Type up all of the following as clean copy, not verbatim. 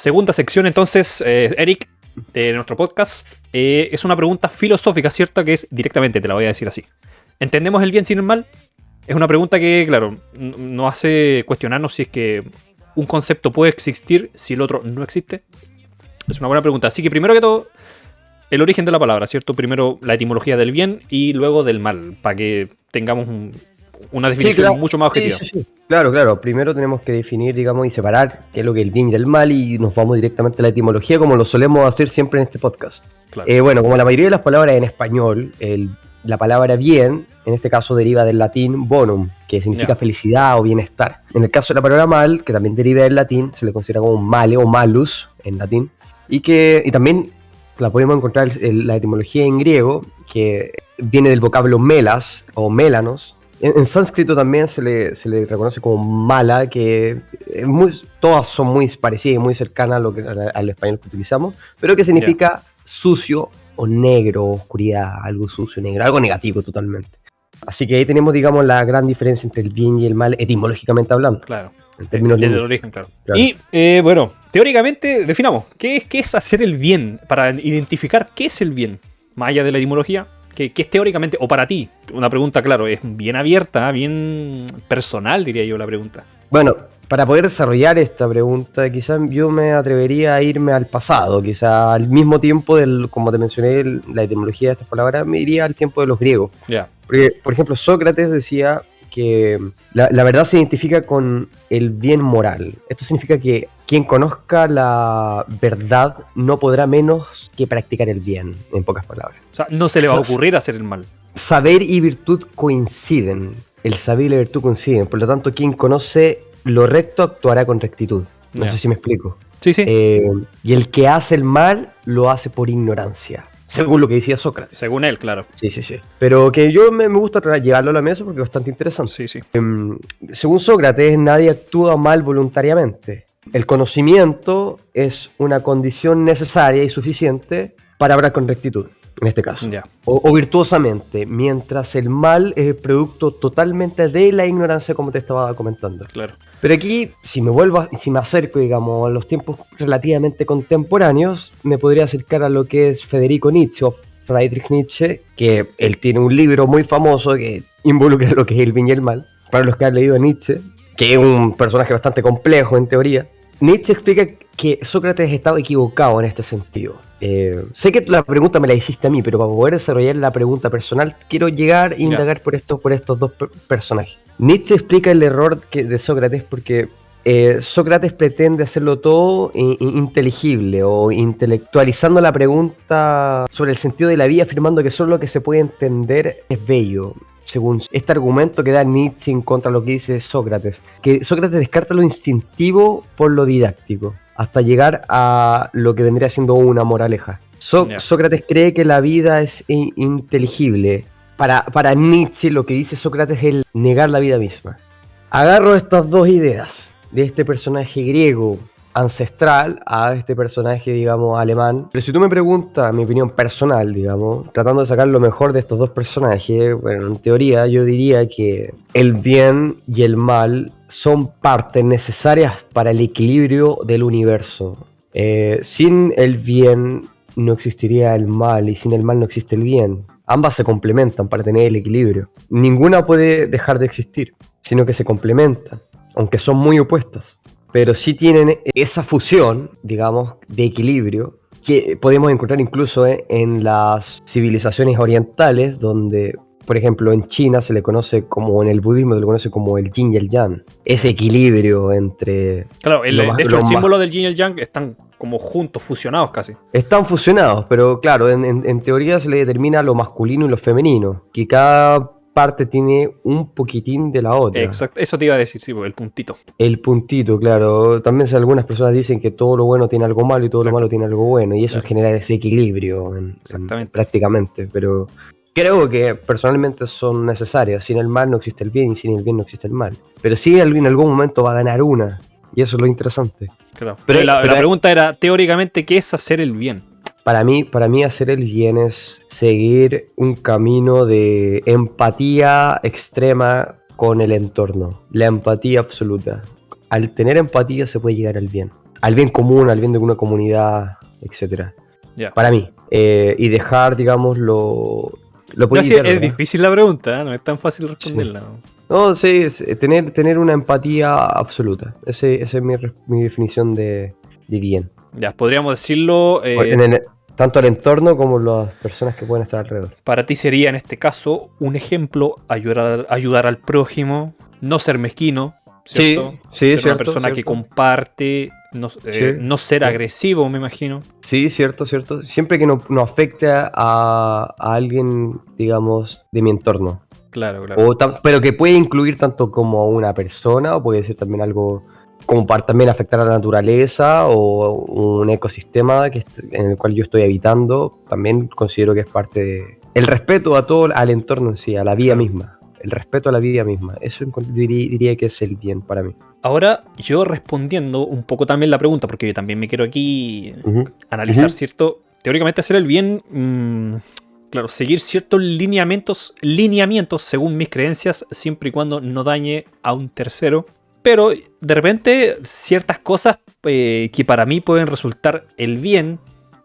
segunda sección entonces, Eric, de nuestro podcast. Es una pregunta filosófica, ¿cierto? Que es directamente, te la voy a decir así. ¿Entendemos el bien sin el mal? Es una pregunta que, claro, nos hace cuestionarnos si es que un concepto puede existir si el otro no existe. Es una buena pregunta. Así que primero que todo, el origen de la palabra, ¿cierto? Primero la etimología del bien y luego del mal, para que tengamos una definición mucho más objetiva. Sí. Claro. Primero tenemos que definir, digamos, y separar qué es lo que es el bien y el mal, y nos vamos directamente a la etimología, como lo solemos hacer siempre en este podcast. Claro. Bueno, como la mayoría de las palabras en español, la palabra bien, en este caso deriva del latín bonum, que significa felicidad o bienestar. En el caso de la palabra mal, que también deriva del latín, se le considera como male o malus en latín, y también la podemos encontrar en la etimología en griego, que viene del vocablo melas o mélanos. En sánscrito también se le reconoce como mala, que todas son muy parecidas y muy cercanas al español que utilizamos, pero que significa sucio o negro, oscuridad, algo sucio, negro, algo negativo totalmente. Así que ahí tenemos, digamos, la gran diferencia entre el bien y el mal, etimológicamente hablando. Claro. En términos del origen, claro. Y, bueno, teóricamente, definamos, ¿qué es hacer el bien? Para identificar qué es el bien, más allá de la etimología. ¿Qué es teóricamente, o para ti? Una pregunta, claro, es bien abierta, bien personal, diría yo la pregunta. Bueno, para poder desarrollar esta pregunta, quizás yo me atrevería a irme al pasado, quizás al mismo tiempo como te mencioné, la etimología de estas palabras, me iría al tiempo de los griegos. Porque, por ejemplo, Sócrates decía que la verdad se identifica con el bien moral. Esto significa que quien conozca la verdad no podrá menos que practicar el bien, en pocas palabras. O sea, no se le va a ocurrir hacer el mal. Saber y virtud coinciden. El saber y la virtud coinciden. Por lo tanto, quien conoce lo recto actuará con rectitud. No sé si me explico. Sí. Y el que hace el mal lo hace por ignorancia. Según lo que decía Sócrates. Según él, claro. Sí. Pero que yo me gusta llevarlo a la mesa porque es bastante interesante. Sí. Según Sócrates, nadie actúa mal voluntariamente. El conocimiento es una condición necesaria y suficiente para hablar con rectitud, en este caso. O virtuosamente, mientras el mal es el producto totalmente de la ignorancia, como te estaba comentando. Claro. Pero aquí, si me acerco, digamos, a los tiempos relativamente contemporáneos, me podría acercar a lo que es Federico Nietzsche o Friedrich Nietzsche, que él tiene un libro muy famoso que involucra lo que es el bien y el mal. Para los que han leído a Nietzsche, que es un personaje bastante complejo en teoría, Nietzsche explica que Sócrates estaba equivocado en este sentido. Sé que la pregunta me la hiciste a mí, pero para poder desarrollar la pregunta personal, quiero llegar e indagar por estos dos personajes. Nietzsche explica el error de Sócrates porque Sócrates pretende hacerlo todo inteligible o intelectualizando la pregunta sobre el sentido de la vida, afirmando que solo lo que se puede entender es bello. Según este argumento que da Nietzsche en contra de lo que dice Sócrates, que Sócrates descarta lo instintivo por lo didáctico, hasta llegar a lo que vendría siendo una moraleja. Sócrates cree que la vida es inteligible. Para Nietzsche lo que dice Sócrates es el negar la vida misma. Agarro estas dos ideas de este personaje griego ancestral a este personaje, digamos, alemán. Pero si tú me preguntas mi opinión personal, digamos, tratando de sacar lo mejor de estos dos personajes, bueno, en teoría yo diría que el bien y el mal son partes necesarias para el equilibrio del universo. Sin el bien no existiría el mal y sin el mal no existe el bien. Ambas se complementan para tener el equilibrio. Ninguna puede dejar de existir, sino que se complementan, aunque son muy opuestas. Pero sí tienen esa fusión, digamos, de equilibrio que podemos encontrar incluso en las civilizaciones orientales, donde, por ejemplo, en China se le conoce como, en el budismo se le conoce como el yin y el yang. Ese equilibrio entre... Claro, de hecho el símbolo del yin y el yang están como juntos, fusionados casi. Están fusionados, pero claro, en teoría se le determina lo masculino y lo femenino, que cada parte tiene un poquitín de la otra. Exacto, eso te iba a decir, sí, el puntito. El puntito, claro. También algunas personas dicen que todo lo bueno tiene algo malo y todo lo malo tiene algo bueno, y eso es generar ese equilibrio prácticamente. Pero creo que personalmente son necesarias. Sin el mal no existe el bien y sin el bien no existe el mal. Pero sí en algún momento va a ganar una, y eso es lo interesante. Claro. Pero la pregunta era, teóricamente, ¿qué es hacer el bien? Para mí hacer el bien es seguir un camino de empatía extrema con el entorno. La empatía absoluta. Al tener empatía se puede llegar al bien. al bien común, al bien de una comunidad, etcétera. Ya. Para mí. Y dejar, digamos, lo No, sí, político, es ¿verdad? difícil la pregunta, ¿eh? No es tan fácil responderla. No, sí, tener una empatía absoluta. Esa es mi definición de bien. Ya, podríamos decirlo, Tanto al entorno como las personas que pueden estar alrededor. para ti sería en este caso un ejemplo ayudar al prójimo, no ser mezquino, ¿cierto? Sí, ser una cierto, persona que cierto. comparte, no, Sí, no ser sí. agresivo, me imagino. Sí, cierto. Siempre que no afecte a alguien, digamos, de mi entorno. Claro, claro. Pero que puede incluir tanto como a una persona, o puede ser también algo como para también afectar a la naturaleza o un ecosistema en el cual yo estoy habitando. También considero que es parte de... El respeto a todo, al entorno en sí, a la vida Claro. misma. El respeto a la vida misma. Eso diría que es el bien para mí. Ahora, yo respondiendo un poco también la pregunta, porque yo también me quiero aquí Ujú. analizar, Ujú. ¿cierto? Teóricamente hacer el bien, claro, seguir ciertos lineamientos según mis creencias, siempre y cuando no dañe a un tercero. Pero de repente ciertas cosas que para mí pueden resultar el bien,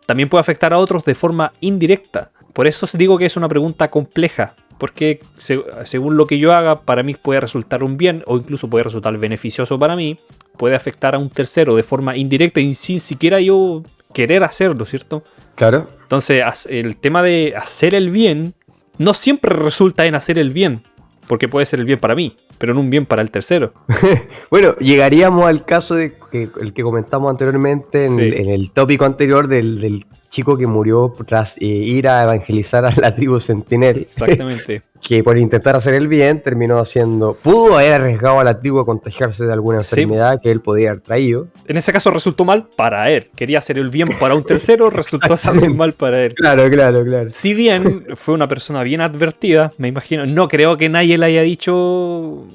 también puede afectar a otros de forma indirecta. Por eso os digo que es una pregunta compleja, porque según lo que yo haga, para mí puede resultar un bien o incluso puede resultar beneficioso para mí, puede afectar a un tercero de forma indirecta y sin siquiera yo querer hacerlo, ¿cierto? Claro. Entonces, el tema de hacer el bien no siempre resulta en hacer el bien, porque puede ser el bien para mí, pero no un bien para el tercero. Bueno, llegaríamos al caso de el que comentamos anteriormente Sí. en el tópico anterior del chico que murió tras ir a evangelizar a la tribu Sentinel. Exactamente. Que por intentar hacer el bien terminó pudo haber arriesgado a la tribu a contagiarse de alguna Sí. enfermedad que él podía haber traído. En ese caso resultó mal para él. Quería hacer el bien para un tercero, resultó hacer el mal para él. Claro. Si bien fue una persona bien advertida, me imagino, no creo que nadie le haya dicho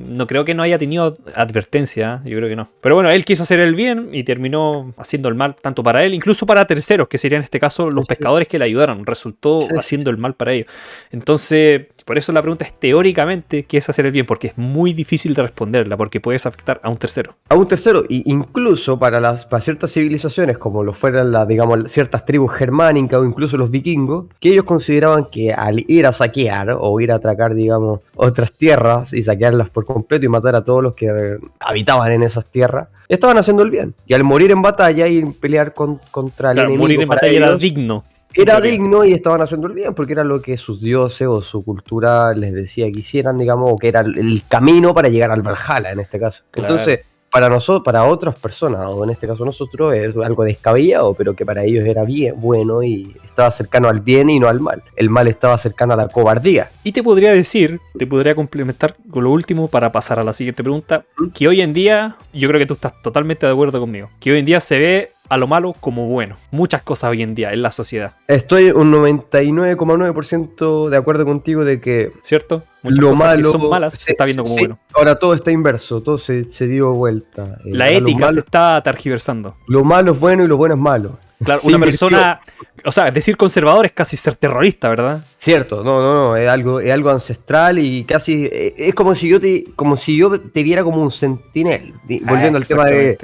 no creo que no haya tenido advertencia, yo creo que no. Pero bueno, él quiso hacer el bien y terminó haciendo el mal tanto para él, incluso para terceros, que serían en este caso los pescadores que le ayudaron, resultó haciendo el mal para ellos. Entonces, por eso la pregunta es teóricamente qué es hacer el bien, porque es muy difícil de responderla, porque puedes afectar a un tercero. A un tercero, y incluso para ciertas civilizaciones, como lo fueran digamos, ciertas tribus germánicas o incluso los vikingos, que ellos consideraban que al ir a saquear o ir a atracar, digamos, otras tierras y saquearlas por completo y matar a todos los que habitaban en esas tierras, estaban haciendo el bien. Y al morir en batalla y pelear contra el enemigo, morir en para batalla era ellos, digno. era digno y estaban haciendo el bien, porque era lo que sus dioses o su cultura les decía que hicieran, digamos, o que era el camino para llegar al Valhalla en este caso. Claro. Entonces, para nosotros, para otras personas, o en este caso nosotros, es algo descabellado, pero que para ellos era bien, bueno, y estaba cercano al bien y no al mal. El mal estaba cercano a la cobardía. Y te podría complementar con lo último para pasar a la siguiente pregunta, que hoy en día, yo creo que tú estás totalmente de acuerdo conmigo, que hoy en día se ve a lo malo como bueno. Muchas cosas hoy en día en la sociedad. Estoy un 99,9% de acuerdo contigo de que ¿Cierto? Muchas lo cosas malo que son malas se está viendo como bueno. Ahora todo está inverso, todo se dio vuelta. La ética se está tergiversando. Lo malo es bueno y lo bueno es malo. Claro, una persona, o sea, decir conservador es casi ser terrorista, ¿verdad? Cierto, no, es algo ancestral y casi es como si yo te viera como un sentinel, volviendo al tema de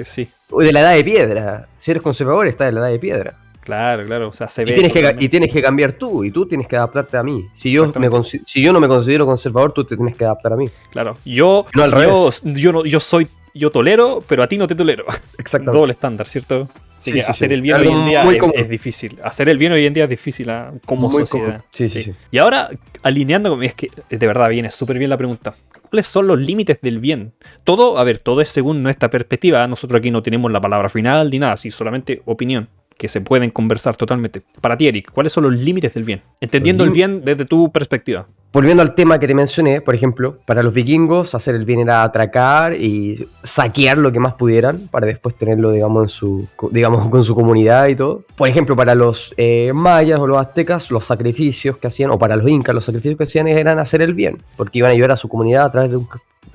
la edad de piedra. Si eres conservador, estás en la edad de piedra. Claro, o sea, se ve. Y tienes que cambiar tú, y tú tienes que adaptarte a mí. Si yo no me considero conservador, tú te tienes que adaptar a mí. Claro, No al revés. yo tolero, pero a ti no te tolero. Exactamente. Doble estándar, ¿cierto? Así que hacer el bien algo hoy en día muy común. es difícil. Hacer el bien hoy en día es difícil como Muy sociedad. común. Sí. Y ahora, alineando, es que de verdad viene súper bien la pregunta. ¿Cuáles son los límites del bien? Todo es según nuestra perspectiva. Nosotros aquí no tenemos la palabra final ni nada, sino solamente opinión, que se pueden conversar totalmente. Para ti, Eric, ¿cuáles son los límites del bien? Entendiendo el bien desde tu perspectiva. Volviendo al tema que te mencioné, por ejemplo, para los vikingos hacer el bien era atracar y saquear lo que más pudieran para después tenerlo, digamos, con su comunidad y todo. Por ejemplo, para los mayas o los aztecas, los sacrificios que hacían, o para los incas, los sacrificios que hacían eran hacer el bien, porque iban a ayudar a su comunidad a través de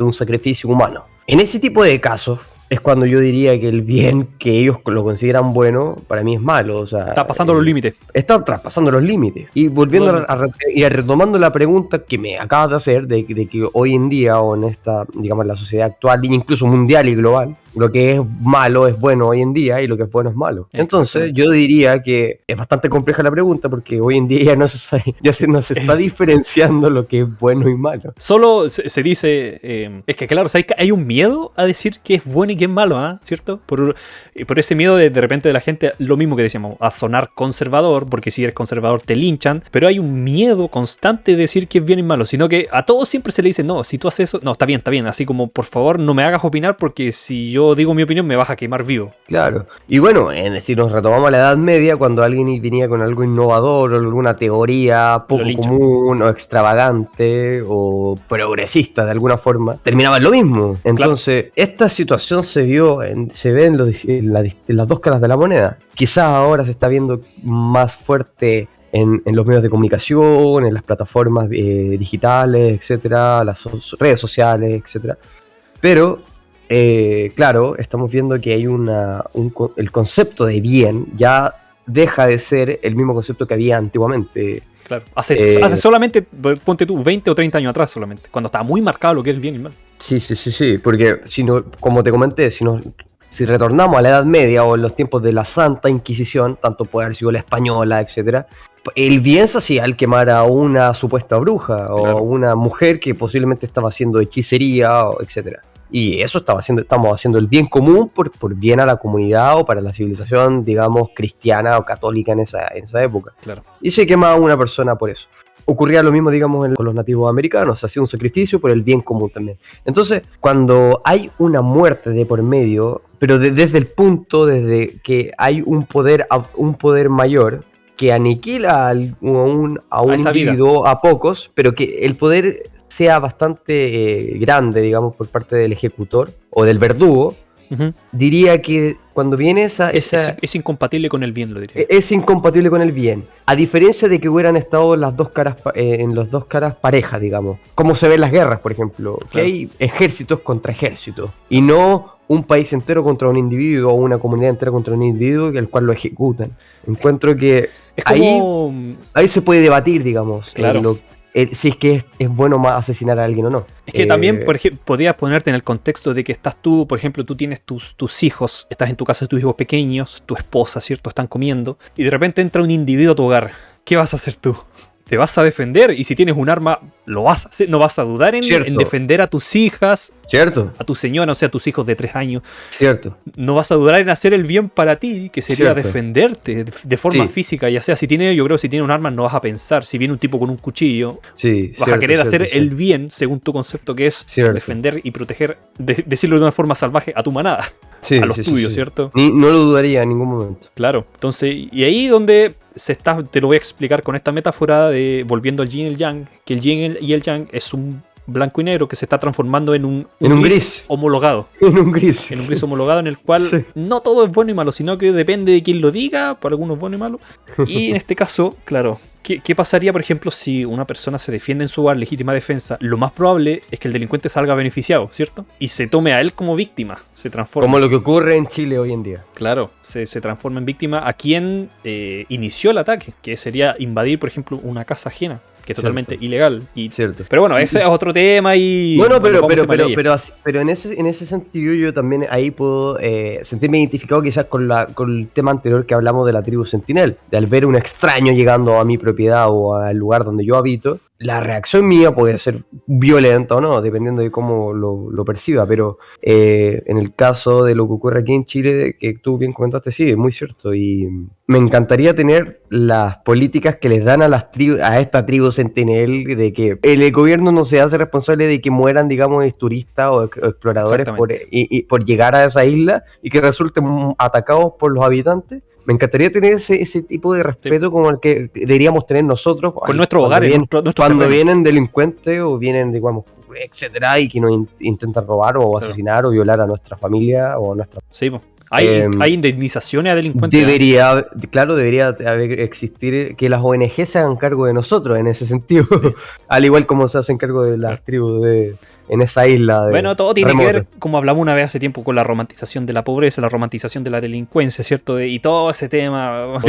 un sacrificio humano. En ese tipo de casos es cuando yo diría que el bien que ellos lo consideran bueno, para mí es malo. O sea, está pasando los límites. Está traspasando los límites. Y volviendo y retomando la pregunta que me acabas de hacer, de que hoy en día, o en esta, digamos, la sociedad actual, incluso mundial y global, Lo que es malo es bueno hoy en día y lo que es bueno es malo. Entonces yo diría que es bastante compleja la pregunta porque hoy en día no se está diferenciando lo que es bueno y malo. Solo se dice, es que claro, ¿sabes? Hay un miedo a decir que es bueno y que es malo, ¿ah? ¿Cierto? Por ese miedo de repente de la gente, lo mismo que decíamos, a sonar conservador, porque si eres conservador te linchan, pero hay un miedo constante de decir que es bien y malo, sino que a todos siempre se le dice, no, si tú haces eso, no, está bien, así como por favor no me hagas opinar porque si yo digo mi opinión me vas a quemar vivo. Claro, y bueno, si nos retomamos a la Edad Media, cuando alguien venía con algo innovador o alguna teoría poco común o extravagante o progresista de alguna forma, terminaba en lo mismo. Entonces, esta situación se ve en las dos caras de la moneda. Quizás ahora se está viendo más fuerte en los medios de comunicación, en las plataformas digitales, etcétera, las redes sociales, etcétera. Pero, claro, estamos viendo que hay el concepto de bien ya deja de ser el mismo concepto que había antiguamente. Claro, hace solamente, ponte tú, 20 o 30 años atrás solamente, cuando estaba muy marcado lo que es el bien y el mal. Sí, porque como te comenté, si retornamos a la Edad Media o en los tiempos de la Santa Inquisición, tanto puede haber sido la española, etcétera, el bien se hacía al quemar a una supuesta bruja o a una mujer que posiblemente estaba haciendo hechicería, etcétera. Y eso estamos haciendo el bien común por bien a la comunidad o para la civilización, digamos, cristiana o católica en esa época. Claro. Y se quemaba a una persona por eso. Ocurría lo mismo, digamos, con los nativos americanos, se hacía un sacrificio por el bien común también. Entonces, cuando hay una muerte de por medio, pero desde el punto desde que hay un poder mayor que aniquila a un individuo, a pocos, pero que el poder sea bastante grande, digamos, por parte del ejecutor o del verdugo, diría que cuando viene es incompatible con el bien, lo diría. Es incompatible con el bien. A diferencia de que hubieran estado las dos caras en las dos caras parejas, digamos. Como se ven las guerras, por ejemplo. Claro. Que hay ejércitos contra ejércitos. Y no un país entero contra un individuo o una comunidad entera contra un individuo el cual lo ejecutan. Encuentro que ahí se puede debatir, digamos. Claro. Si es que es bueno más asesinar a alguien o no. Es que también, por ejemplo, podías ponerte en el contexto de que estás tú, por ejemplo, tú tienes tus hijos, estás en tu casa de tus hijos pequeños, tu esposa, ¿cierto? Están comiendo, y de repente entra un individuo a tu hogar. ¿Qué vas a hacer tú? Te vas a defender, y si tienes un arma, lo vas a hacer, no vas a dudar en defender a tus hijas, ¿cierto? A tu señora, o sea, a tus hijos de 3 años. ¿Cierto? No vas a dudar en hacer el bien para ti, que sería defenderte de forma física, ya sea, si tiene un arma, no vas a pensar, si viene un tipo con un cuchillo, vas a querer hacer el bien, según tu concepto, que es defender y proteger, decirlo de una forma salvaje, a tu manada. A los tuyos, ¿cierto? No lo dudaría en ningún momento. Claro, entonces, y ahí donde te lo voy a explicar con esta metáfora de volviendo al yin y el yang, que el yin y el yang es un blanco y negro que se está transformando en un gris homologado. En un gris homologado en el cual no todo es bueno y malo, sino que depende de quién lo diga, para algunos es bueno y malo. Y en este caso, claro, ¿qué pasaría, por ejemplo, si una persona se defiende en su hogar, legítima defensa? Lo más probable es que el delincuente salga beneficiado, ¿cierto? Y se tome a él como víctima, se transforma. Como lo que ocurre en Chile hoy en día. Claro, se transforma en víctima a quien inició el ataque, que sería invadir, por ejemplo, una casa ajena, que es totalmente ilegal. Pero bueno, ese es otro tema y... Bueno, pero en ese sentido yo también ahí puedo sentirme identificado quizás con el tema anterior que hablamos de la tribu Sentinel, de al ver un extraño llegando a mi propiedad o al lugar donde yo habito, la reacción mía puede ser violenta o no, dependiendo de cómo lo perciba, pero en el caso de lo que ocurre aquí en Chile, que tú bien comentaste, sí, es muy cierto, y me encantaría tener las políticas que les dan a esta tribu Sentinel, de que el gobierno no se hace responsable de que mueran, digamos, turistas o exploradores por llegar a esa isla y que resulten atacados por los habitantes. Me encantaría tener ese tipo de respeto como el que deberíamos tener nosotros con nuestro hogar, cuando vienen delincuentes o vienen, digamos, etcétera, y que nos intentan robar o asesinar o violar a nuestra familia o a nuestra... Sí, hay indemnizaciones a delincuentes. Debería existir que las ONG se hagan cargo de nosotros en ese sentido, al igual como se hacen cargo de las tribus en esa isla. Bueno, todo tiene que ver, como hablamos una vez hace tiempo, con la romantización de la pobreza, la romantización de la delincuencia, ¿cierto? Y todo ese tema.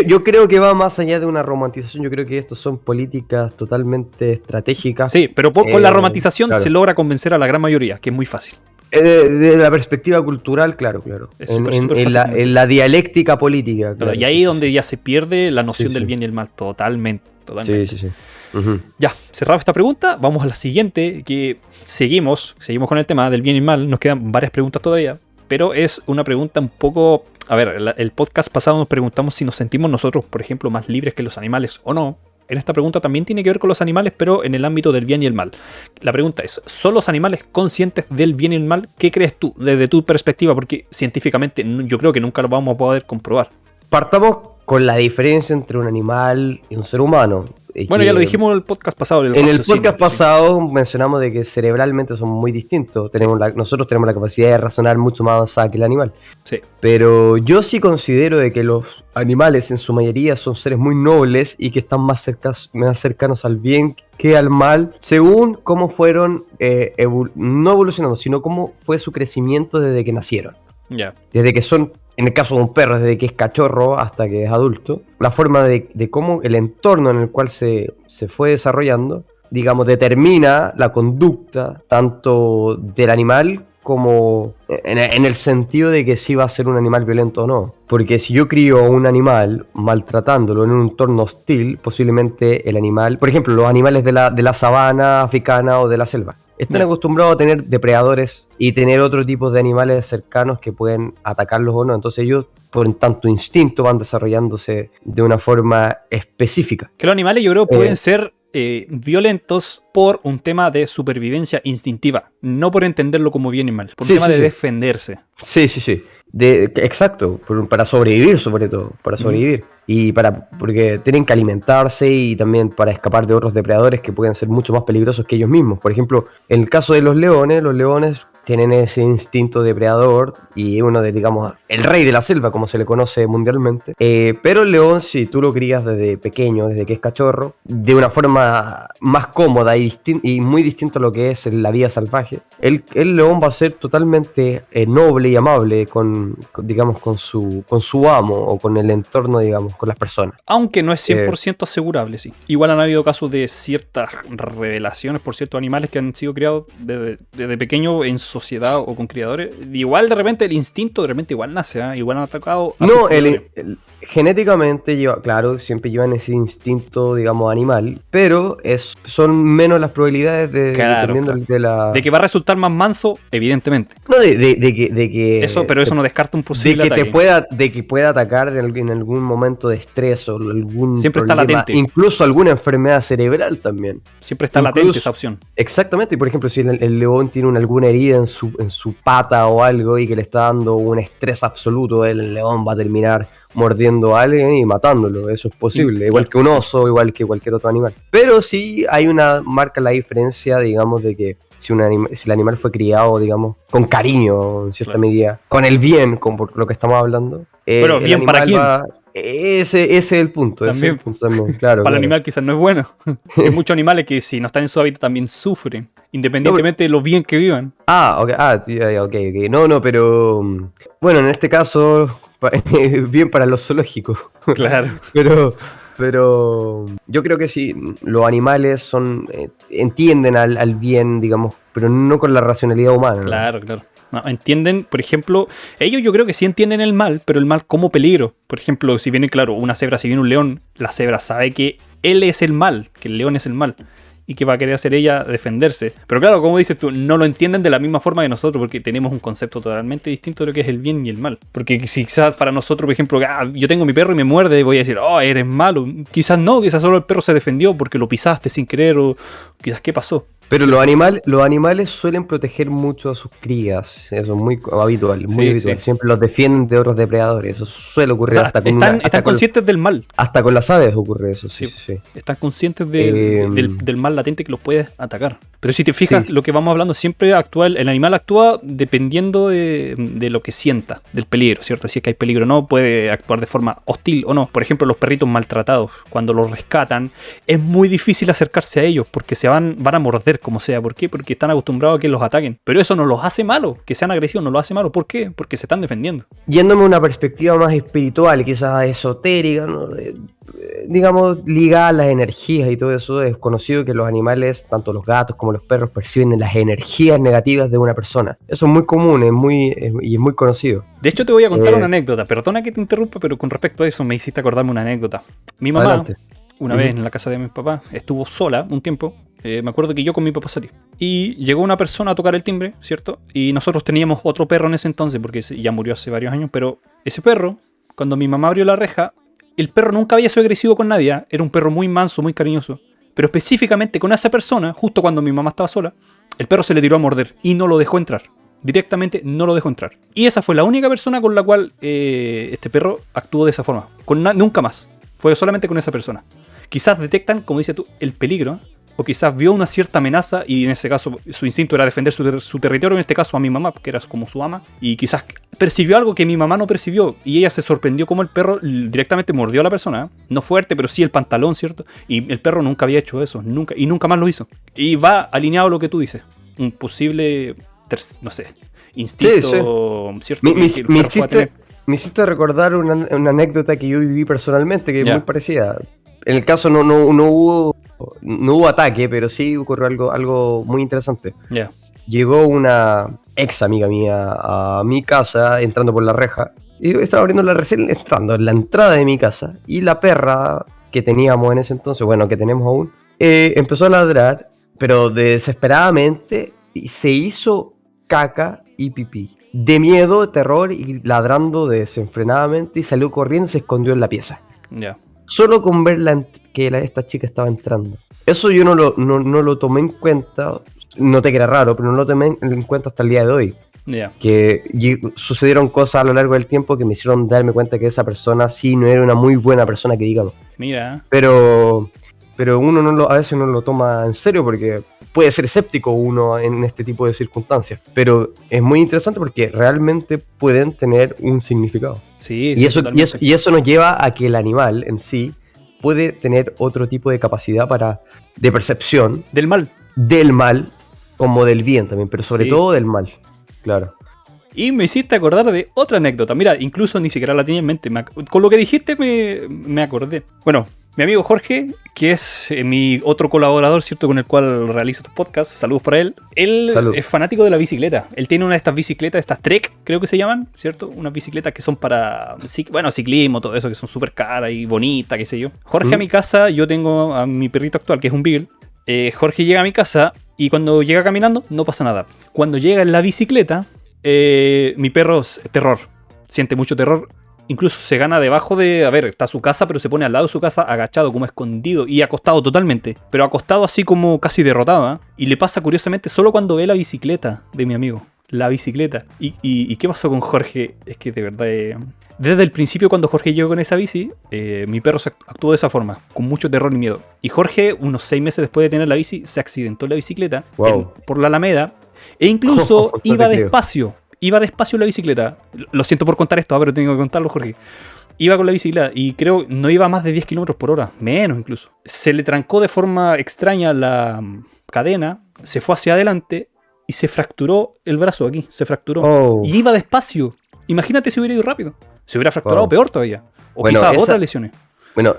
Yo creo que va más allá de una romantización. Yo creo que estos son políticas totalmente estratégicas. Sí, pero con la romantización se logra convencer a la gran mayoría, que es muy fácil. De la perspectiva cultural, claro. Es súper fácil como En la dialéctica política. Claro, Claro, y ahí donde ya se pierde la noción Sí, del sí. bien y el mal, totalmente. Sí. Ujú. Ya, cerrado esta pregunta, vamos a la siguiente, que seguimos con el tema del bien y el mal, nos quedan varias preguntas todavía, pero es una pregunta un poco... A ver, el podcast pasado nos preguntamos si nos sentimos nosotros, por ejemplo, más libres que los animales o no. En esta pregunta también tiene que ver con los animales, pero en el ámbito del bien y el mal. La pregunta es, ¿son los animales conscientes del bien y el mal? ¿Qué crees tú desde tu perspectiva? Porque científicamente yo creo que nunca lo vamos a poder comprobar. Partamos con la diferencia entre un animal y un ser humano. Bueno, ya lo dijimos en el podcast pasado. En el podcast sí. pasado mencionamos de que cerebralmente son muy distintos. Nosotros tenemos la capacidad de razonar mucho más avanzada que el animal. Sí. Pero yo sí considero de que los animales en su mayoría son seres muy nobles y que están más cercanos al bien que al mal, según cómo fueron, no evolucionando, sino cómo fue su crecimiento desde que nacieron. Ya. Desde que son, en el caso de un perro, desde que es cachorro hasta que es adulto, la forma de cómo el entorno en el cual se fue desarrollando, digamos, determina la conducta tanto del animal como en el sentido de que si va a ser un animal violento o no. Porque si yo crío a un animal maltratándolo en un entorno hostil, posiblemente el animal, por ejemplo, los animales de la sabana africana o de la selva, están acostumbrados a tener depredadores y tener otro tipo de animales cercanos que pueden atacarlos o no. Entonces ellos, por tanto instinto, van desarrollándose de una forma específica. Que los animales yo creo pueden ser violentos por un tema de supervivencia instintiva, no por entenderlo como bien y mal, por un tema de defenderse. Sí. Exacto, para sobrevivir sobre todo, para sobrevivir. Y porque tienen que alimentarse y también para escapar de otros depredadores que pueden ser mucho más peligrosos que ellos mismos. Por ejemplo, en el caso de los leones tienen ese instinto depredador y uno de, digamos, el rey de la selva, como se le conoce mundialmente. Pero el león, si tú lo crías desde pequeño, desde que es cachorro, de una forma más cómoda y muy distinto a lo que es la vida salvaje, el león va a ser totalmente noble y amable con su amo o con el entorno, digamos, con las personas. Aunque no es 100% asegurable, sí. Igual han habido casos de ciertas revelaciones por ciertos animales que han sido criados desde pequeño en sociedad o con criadores. Igual de repente el instinto de repente igual nace, igual han atacado a no, genéticamente siempre llevan ese instinto, digamos, animal, pero son menos las probabilidades dependiendo de la... De que va a resultar más manso, evidentemente. No, de que eso no descarta un posible ataque. De que pueda atacar en algún momento de estrés o algún siempre problema, está latente. Incluso alguna enfermedad cerebral también. Siempre está latente esa opción. Exactamente, y por ejemplo, si el león tiene alguna herida en su pata o algo y que le está dando un estrés absoluto, el león va a terminar mordiendo a alguien y matándolo. Eso es posible, igual que un oso, igual que cualquier otro animal. Pero sí marca la diferencia, digamos, de que si el animal fue criado, digamos, con cariño, en cierta medida, con el bien, por lo que estamos hablando. Pero bien para quién. Ese es el punto. También, claro. Para el animal quizás no es bueno. Hay muchos animales que si no están en su hábitat también sufren, independientemente de lo bien que vivan. Ok. No, pero bueno, en este caso, bien para los zoológicos. Claro. Pero yo creo que sí, los animales entienden al bien, digamos, pero no con la racionalidad humana. Claro. No, entienden, por ejemplo, ellos yo creo que sí entienden el mal, pero el mal como peligro. Por ejemplo, si viene, una cebra, si viene un león, la cebra sabe que él es el mal, que el león es el mal, y que va a querer hacer ella defenderse. Pero claro, como dices tú, no lo entienden de la misma forma que nosotros, porque tenemos un concepto totalmente distinto de lo que es el bien y el mal. Porque si quizás para nosotros, por ejemplo, yo tengo mi perro y me muerde, voy a decir, oh, eres malo. Quizás no, quizás solo el perro se defendió porque lo pisaste sin querer, o quizás qué pasó. Pero los animales suelen proteger mucho a sus crías, eso es muy habitual, habitual. Sí. Siempre los defienden de otros depredadores, eso suele ocurrir. O sea, están conscientes del mal. Hasta con las aves ocurre eso, sí. Están conscientes del mal latente que los puede atacar. Pero si te fijas, lo que vamos hablando siempre el animal actúa dependiendo de lo que sienta, del peligro, ¿cierto? Si es que hay peligro o no, puede actuar de forma hostil o no. Por ejemplo, los perritos maltratados, cuando los rescatan, es muy difícil acercarse a ellos porque se van a morder. defender como sea. ¿Por qué? Porque están acostumbrados a que los ataquen. Pero eso no los hace malos, que sean agresivos no los hace malos. ¿Por qué? Porque se están defendiendo. Yéndome a una perspectiva más espiritual, quizás esotérica, ¿no? Digamos, ligada a las energías y todo eso, es conocido que los animales, tanto los gatos como los perros, perciben las energías negativas de una persona. Eso es muy común, y es muy conocido. De hecho, te voy a contar una anécdota. Perdona que te interrumpa, pero con respecto a eso me hiciste acordarme una anécdota. Mi mamá, Adelante. una vez en la casa de mi papá, estuvo sola un tiempo. Me acuerdo que yo con mi papá salí. Y llegó una persona a tocar el timbre, ¿cierto? Y nosotros teníamos otro perro en ese entonces, porque ya murió hace varios años. Pero ese perro, cuando mi mamá abrió la reja, el perro nunca había sido agresivo con nadie. ¿Eh? Era un perro muy manso, muy cariñoso. Pero específicamente con esa persona, justo cuando mi mamá estaba sola, el perro se le tiró a morder y no lo dejó entrar. Directamente no lo dejó entrar. Y esa fue la única persona con la cual este perro actuó de esa forma. Nunca más. Fue solamente con esa persona. Quizás detectan, como dices tú, el peligro. O quizás vio una cierta amenaza y en ese caso su instinto era defender su territorio, en este caso a mi mamá, que era como su ama. Y quizás percibió algo que mi mamá no percibió. Y ella se sorprendió como el perro directamente mordió a la persona. No fuerte, pero sí el pantalón, ¿cierto? Y el perro nunca había hecho eso. Nunca. Y nunca más lo hizo. Y va alineado a lo que tú dices. Un posible, no sé, instinto, sí. ¿cierto? Me hiciste recordar una anécdota que yo viví personalmente, que es Ya. muy parecida. En el caso no hubo ataque, pero sí ocurrió algo muy interesante. Ya. Llegó una ex amiga mía a mi casa, entrando por la reja. Y yo estaba recién entrando en la entrada de mi casa. Y la perra que teníamos en ese entonces, bueno, que tenemos aún, empezó a ladrar, pero desesperadamente, y se hizo caca y pipí. De miedo, terror y ladrando desenfrenadamente, y salió corriendo y se escondió en la pieza. Ya. Solo con ver esta chica estaba entrando. Eso yo no lo tomé en cuenta, noté que era raro, pero no lo tomé en cuenta hasta el día de hoy. Ya. Que sucedieron cosas a lo largo del tiempo que me hicieron darme cuenta que esa persona sí no era una muy buena persona, que digamos. Mira. Pero uno a veces no lo toma en serio porque puede ser escéptico uno en este tipo de circunstancias. Pero es muy interesante porque realmente pueden tener un significado. Sí, Y eso nos lleva a que el animal en sí puede tener otro tipo de capacidad de percepción del mal. del mal como del bien también, pero sobre Sí. todo del mal. Claro. Y me hiciste acordar de otra anécdota. Mira, incluso ni siquiera la tenía en mente. Con lo que dijiste me acordé. Bueno, mi amigo Jorge, que es mi otro colaborador, ¿cierto? Con el cual realizo estos podcasts. Saludos para él. Él es fanático de la bicicleta. Él tiene una de estas bicicletas, estas Trek, creo que se llaman, ¿cierto? Unas bicicletas que son para, ciclismo, todo eso, que son súper caras y bonitas, qué sé yo. Jorge a mi casa, yo tengo a mi perrito actual, que es un Beagle. Jorge llega a mi casa y cuando llega caminando, no pasa nada. Cuando llega en la bicicleta, mi perro es terror. Siente mucho terror. Incluso se gana debajo de... A ver, está su casa, pero se pone al lado de su casa agachado, como escondido y acostado totalmente. Pero acostado así como casi derrotado, ¿eh? Y le pasa curiosamente solo cuando ve la bicicleta de mi amigo. La bicicleta. ¿Y qué pasó con Jorge? Es que de verdad... Desde el principio, cuando Jorge llegó con esa bici, mi perro actuó de esa forma, con mucho terror y miedo. Y Jorge, unos 6 meses después de tener la bici, se accidentó en la bicicleta por la Alameda. E incluso iba despacio. Iba despacio en la bicicleta. Lo siento por contar esto, pero tengo que contarlo, Jorge. Iba con la bicicleta y creo no iba a más de 10 km por hora. Menos incluso. Se le trancó de forma extraña la cadena. Se fue hacia adelante y se fracturó el brazo aquí. Se fracturó. Y iba despacio. Imagínate si hubiera ido rápido. Se hubiera fracturado peor todavía. O quizás otras lesiones. Bueno,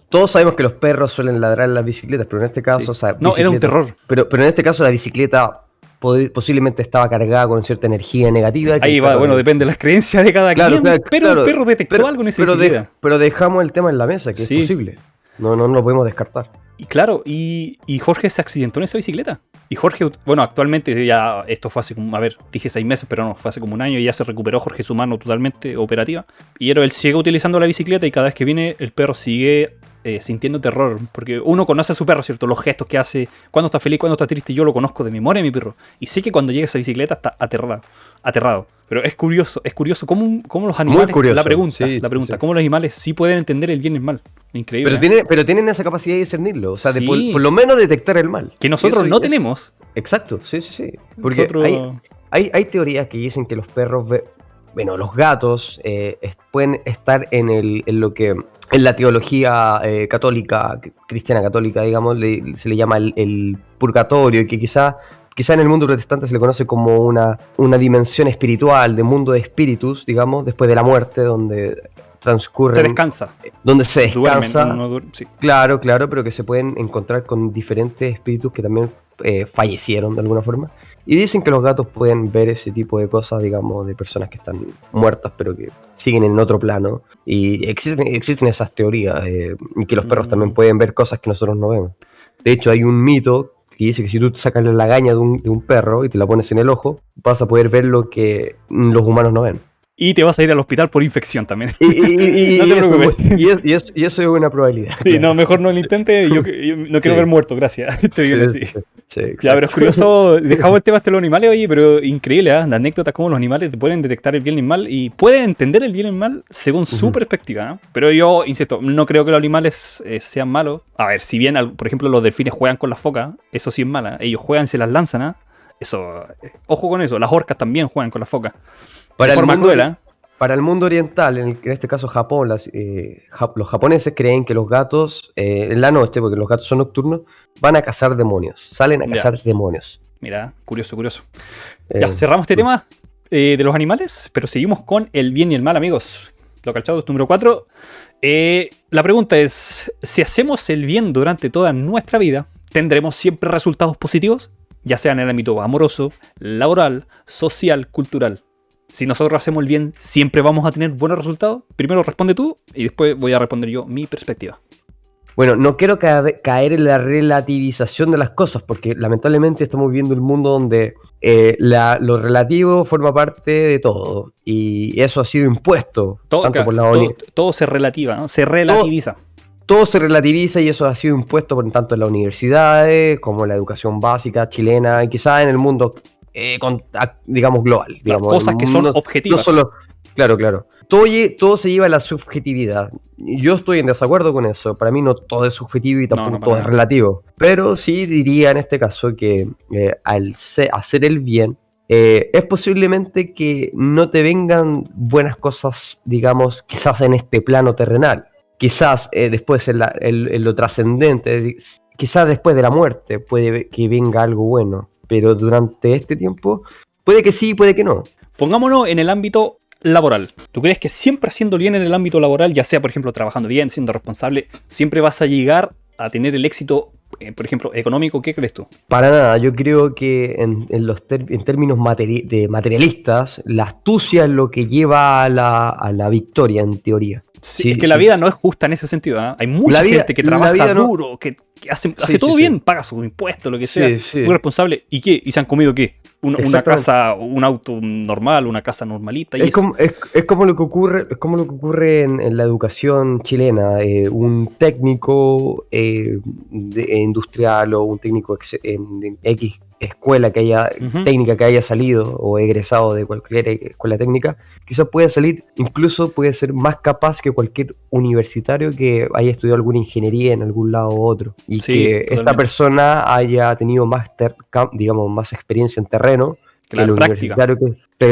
todos sabemos que los perros suelen ladrar en las bicicletas, pero en este caso... Sí. O sea, no, era un terror. Pero en este caso la bicicleta... posiblemente estaba cargada con cierta energía negativa. Ahí va, bueno, depende de las creencias de cada quien, pero el perro detectó algo en esa bicicleta. Pero dejamos el tema en la mesa, que es posible. No lo podemos descartar. Y claro, y Jorge se accidentó en esa bicicleta. Y Jorge, bueno, actualmente ya esto fue hace como, dije 6 meses, pero no, fue hace como un año y ya se recuperó Jorge, su mano totalmente operativa. Y él sigue utilizando la bicicleta y cada vez que viene el perro sigue sintiendo terror. Porque uno conoce a su perro, ¿cierto? Los gestos que hace, cuando está feliz, cuando está triste. Yo lo conozco de memoria, mi perro. Y sé que cuando llega esa bicicleta está aterrado. Pero es curioso cómo los animales... Muy curioso. La pregunta, sí. cómo los animales sí pueden entender el bien y el mal. Increíble. Pero tienen esa capacidad de discernirlo. O sea, Sí. por lo menos detectar el mal. Que nosotros no tenemos. Exacto, sí. Porque hay teorías que dicen que los perros bueno, los gatos pueden estar en lo que en la teología católica, cristiana católica, digamos, se le llama el purgatorio, que quizá en el mundo protestante se le conoce como una dimensión espiritual, de mundo de espíritus, digamos, después de la muerte, donde transcurren... Se descansa. Donde se descansa. Sí. Claro, pero que se pueden encontrar con diferentes espíritus que también fallecieron de alguna forma. Y dicen que los gatos pueden ver ese tipo de cosas, digamos, de personas que están muertas, pero que siguen en otro plano. Y existen esas teorías, y que los perros también pueden ver cosas que nosotros no vemos. De hecho, hay un mito que dice que si tú sacas la lagaña de un perro y te la pones en el ojo, vas a poder ver lo que los humanos no ven. Y te vas a ir al hospital por infección también. No te preocupes. Y eso es una probabilidad. Sí, no, mejor no lo intente. Yo no quiero ver muerto, gracias. Estoy bien así. Sí, ya, pero es curioso. Dejamos el tema de los animales, oye, pero increíble, ¿eh? La anécdota cómo los animales pueden detectar el bien y el mal y pueden entender el bien y el mal según su perspectiva, ¿eh? Pero yo, insisto, no creo que los animales sean malos. A ver, si bien, por ejemplo, los delfines juegan con las focas, eso sí es mala. Ellos juegan y se las lanzan, ¿eh? Eso, ojo con eso. Las orcas también juegan con las focas. Para el mundo oriental, en este caso Japón, los japoneses creen que los gatos, en la noche, porque los gatos son nocturnos, van a cazar demonios, salen a cazar demonios. Mira, curioso. Ya, cerramos este tema de los animales, pero seguimos con el bien y el mal, amigos. Local Chat número 4. La pregunta es, si hacemos el bien durante toda nuestra vida, ¿tendremos siempre resultados positivos? Ya sea en el ámbito amoroso, laboral, social, cultural. Si nosotros hacemos el bien, ¿siempre vamos a tener buenos resultados? Primero responde tú y después voy a responder yo mi perspectiva. Bueno, no quiero caer en la relativización de las cosas, porque lamentablemente estamos viviendo un mundo donde lo relativo forma parte de todo. Y eso ha sido impuesto. Todo se relativa, ¿no? Se relativiza. Todo se relativiza y eso ha sido impuesto por tanto en las universidades como en la educación básica chilena y quizás en el mundo... digamos global, digamos, cosas que son objetivas. No solo, claro. Todo se lleva a la subjetividad. Yo estoy en desacuerdo con eso. Para mí no todo es subjetivo y tampoco todo es relativo. Pero sí diría en este caso que al hacer el bien, es posiblemente que no te vengan buenas cosas, digamos, quizás en este plano terrenal. Quizás después en lo trascendente, quizás después de la muerte puede que venga algo bueno. Pero durante este tiempo, puede que sí, puede que no. Pongámonos en el ámbito laboral. ¿Tú crees que siempre haciendo bien en el ámbito laboral, ya sea, por ejemplo, trabajando bien, siendo responsable, siempre vas a llegar a tener el éxito, por ejemplo, económico? ¿Qué crees tú? Para nada. Yo creo que en términos materialistas, la astucia es lo que lleva a la victoria, en teoría. Sí, es que la vida no es justa en ese sentido, ¿eh? Hay mucha gente que trabaja duro, que hace todo bien, paga sus impuestos, lo que sea, muy responsable. ¿Y qué? ¿Y se han comido qué? Una casa, un auto normal, una casa normalita. Y es como lo que ocurre en la educación chilena. Un técnico industrial o un técnico en X escuela técnica que haya salido o egresado de cualquier escuela técnica, quizás puede ser más capaz que cualquier universitario que haya estudiado alguna ingeniería en algún lado u otro. Y que totalmente. Esta persona haya tenido más experiencia en terreno que el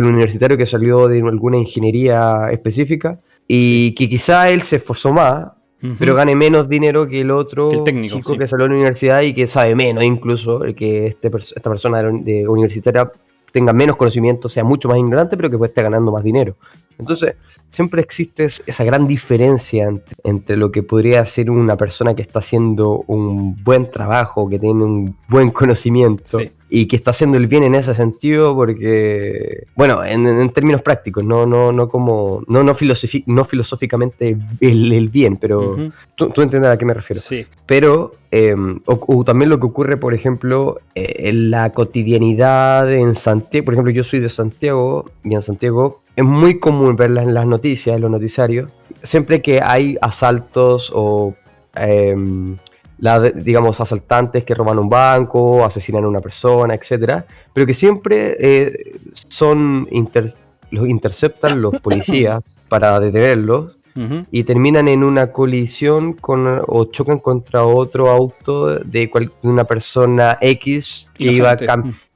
universitario que salió de alguna ingeniería específica y que quizá él se esforzó más, pero gane menos dinero que el otro chico que salió de la universidad y que sabe menos, incluso que esta persona de universitaria tenga menos conocimiento, sea mucho más ignorante, pero que puede estar ganando más dinero. Entonces, siempre existe esa gran diferencia entre lo que podría ser una persona que está haciendo un buen trabajo, que tiene un buen conocimiento y que está haciendo el bien en ese sentido, porque, bueno, en términos prácticos, no filosóficamente el bien, pero tú entiendes a qué me refiero. Sí. Pero o también lo que ocurre, por ejemplo, en la cotidianidad en Santiago. Por ejemplo, yo soy de Santiago y en Santiago es muy común verlas en las noticias, en los noticiarios, siempre que hay asaltos o digamos asaltantes que roban un banco, asesinan a una persona, etcétera, pero que siempre los interceptan los policías para detenerlos y terminan en una colisión o chocan contra otro auto de una persona X que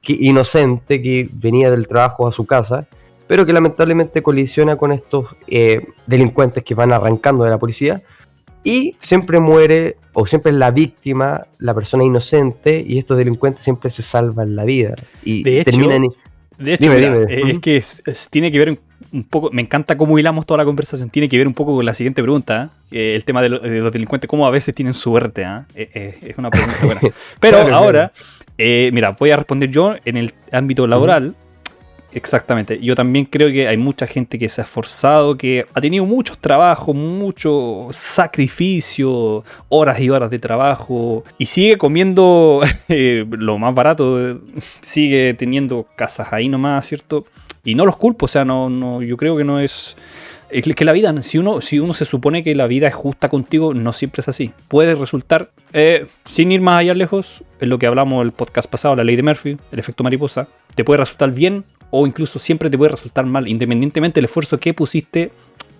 inocente, que venía del trabajo a su casa. pero que lamentablemente colisiona con estos delincuentes que van arrancando de la policía, y siempre muere, o siempre es la víctima, la persona inocente, y estos delincuentes siempre se salvan la vida. Y De hecho, terminan... mira, Dime. es que tiene que ver un poco, me encanta cómo hilamos toda la conversación, tiene que ver un poco con la siguiente pregunta, el tema de los delincuentes, cómo a veces tienen suerte, es una pregunta buena. Pero Claro, ahora, mira, voy a responder yo en el ámbito laboral. Exactamente, yo también creo que hay mucha gente que se ha esforzado, que ha tenido muchos trabajos, mucho sacrificio, horas y horas de trabajo, y sigue comiendo lo más barato, sigue teniendo casas ahí nomás, ¿cierto? Y no los culpo, o sea, no, yo creo que no es... Es que la vida, si uno se supone que la vida es justa contigo, no siempre es así. Puede resultar, sin ir más allá lejos, en lo que hablamos el podcast pasado, la ley de Murphy, el efecto mariposa, te puede resultar bien o incluso siempre te puede resultar mal, independientemente del esfuerzo que pusiste,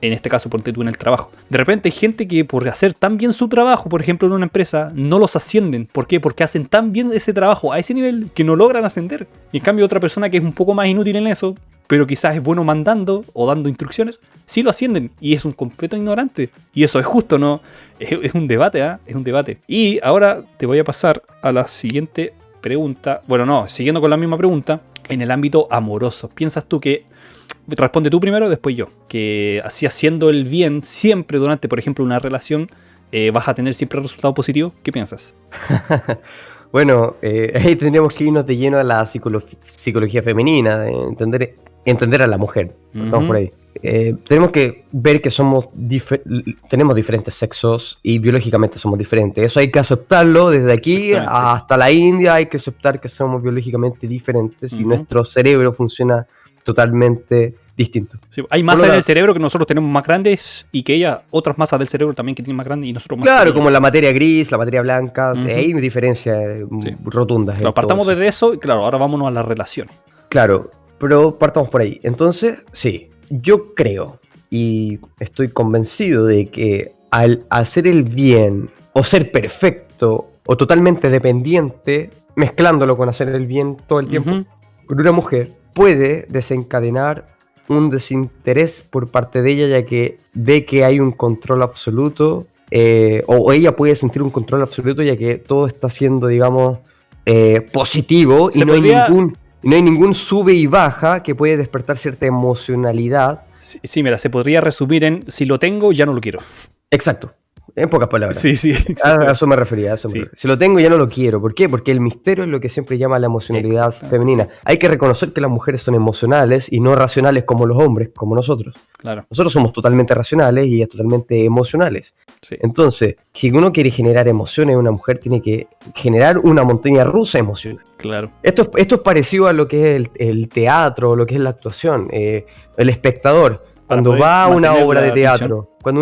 en este caso ponte tú en el trabajo. De repente hay gente que por hacer tan bien su trabajo, por ejemplo en una empresa, no los ascienden. ¿Por qué? Porque hacen tan bien ese trabajo a ese nivel que no logran ascender. Y en cambio otra persona que es un poco más inútil en eso, pero quizás es bueno mandando o dando instrucciones, sí lo ascienden y es un completo ignorante. Y eso es justo, ¿no? Es un debate, es un debate. Y ahora te voy a pasar a la siguiente pregunta. Bueno, no, siguiendo con la misma pregunta, en el ámbito amoroso. ¿Piensas tú que... Responde tú primero, después yo. Que así haciendo el bien siempre durante, por ejemplo, una relación, vas a tener siempre resultados positivos. ¿Qué piensas? Bueno, ahí tendríamos que irnos de lleno a la psicología femenina, de entender a la mujer. Vamos por ahí. Tenemos que ver que tenemos diferentes sexos y biológicamente somos diferentes. Eso hay que aceptarlo desde aquí hasta la India. Hay que aceptar que somos biológicamente diferentes y nuestro cerebro funciona totalmente distinto. Sí, hay masas en el cerebro que nosotros tenemos más grandes y que otras masas del cerebro también que tienen más grandes y nosotros más Claro, pequeños. como la materia gris, la materia blanca, hay diferencias rotundas. Claro, partamos desde eso y claro, ahora vámonos a las relaciones. Claro, pero partamos por ahí. Entonces, sí, yo creo y estoy convencido de que al hacer el bien o ser perfecto o totalmente dependiente, mezclándolo con hacer el bien todo el tiempo, con una mujer puede desencadenar un desinterés por parte de ella, ya que ve que hay un control absoluto, o ella puede sentir un control absoluto, ya que todo está siendo, digamos, positivo y no hay ningún sube y baja que puede despertar cierta emocionalidad. Sí, mira, se podría resumir en si lo tengo, ya no lo quiero. Exacto. En pocas palabras. Sí. A eso me refería. Si lo tengo, ya no lo quiero. ¿Por qué? Porque el misterio es lo que siempre llama la emocionalidad femenina. Sí. Hay que reconocer que las mujeres son emocionales y no racionales como los hombres, como nosotros. Claro. Nosotros somos totalmente racionales y ellas totalmente emocionales. Sí. Entonces, si uno quiere generar emociones, una mujer tiene que generar una montaña rusa emocional. Claro. Esto es parecido a lo que es el teatro, lo que es la actuación. El espectador, cuando va a una obra de teatro, cuando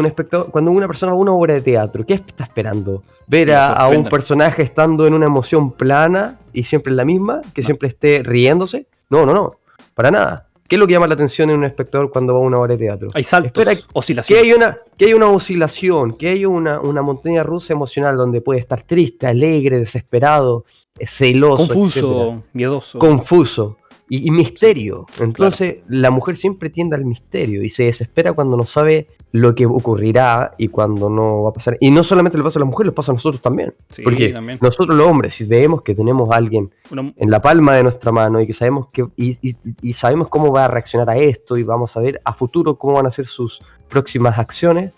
una persona va a una obra de teatro, ¿qué está esperando? ¿Ver a un personaje estando en una emoción plana y siempre en la misma? ¿Que siempre esté riéndose? No, para nada. ¿Qué es lo que llama la atención en un espectador cuando va a una obra de teatro? Hay saltos, oscilaciones. Que haya una oscilación, que haya una montaña rusa emocional donde puede estar triste, alegre, desesperado, celoso, confuso, miedoso. Confuso. Y misterio. Entonces, la mujer siempre tiende al misterio y se desespera cuando no sabe lo que ocurrirá y cuando no va a pasar. Y no solamente le pasa a la mujer, le pasa a nosotros también. Sí, porque también. Nosotros los hombres, si vemos que tenemos a alguien en la palma de nuestra mano y que sabemos y sabemos cómo va a reaccionar a esto y vamos a ver a futuro cómo van a ser sus próximas acciones,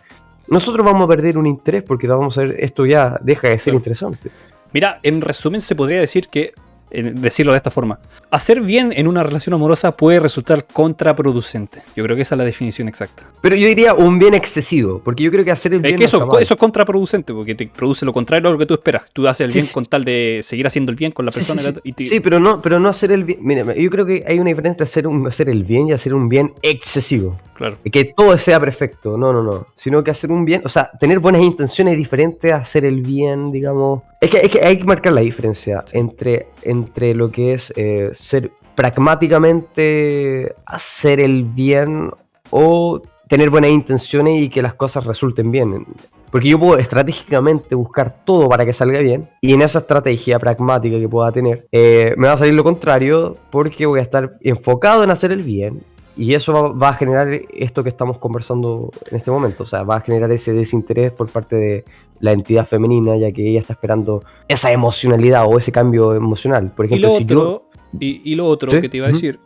nosotros vamos a perder un interés porque vamos a ver, esto ya deja de ser interesante. Mira, en resumen se podría decir que, decirlo de esta forma, hacer bien en una relación amorosa puede resultar contraproducente. Yo creo que esa es la definición exacta. Pero yo diría un bien excesivo, porque yo creo que hacer el bien es que eso es contraproducente, porque te produce lo contrario a lo que tú esperas. Tú haces el bien con tal de seguir haciendo el bien con la persona. Sí, pero no hacer el bien. Mira, yo creo que hay una diferencia entre hacer el bien y hacer un bien excesivo. Claro. Que todo sea perfecto, no. Sino que hacer un bien, o sea, tener buenas intenciones es diferente a hacer el bien, digamos. Es que hay que marcar la diferencia entre lo que es ser pragmáticamente hacer el bien o tener buenas intenciones y que las cosas resulten bien. Porque yo puedo estratégicamente buscar todo para que salga bien y en esa estrategia pragmática que pueda tener me va a salir lo contrario porque voy a estar enfocado en hacer el bien Y eso va a generar esto que estamos conversando en este momento. O sea, va a generar ese desinterés por parte de la entidad femenina, ya que ella está esperando esa emocionalidad o ese cambio emocional. Por ejemplo, y lo otro ¿Sí? que te iba a decir,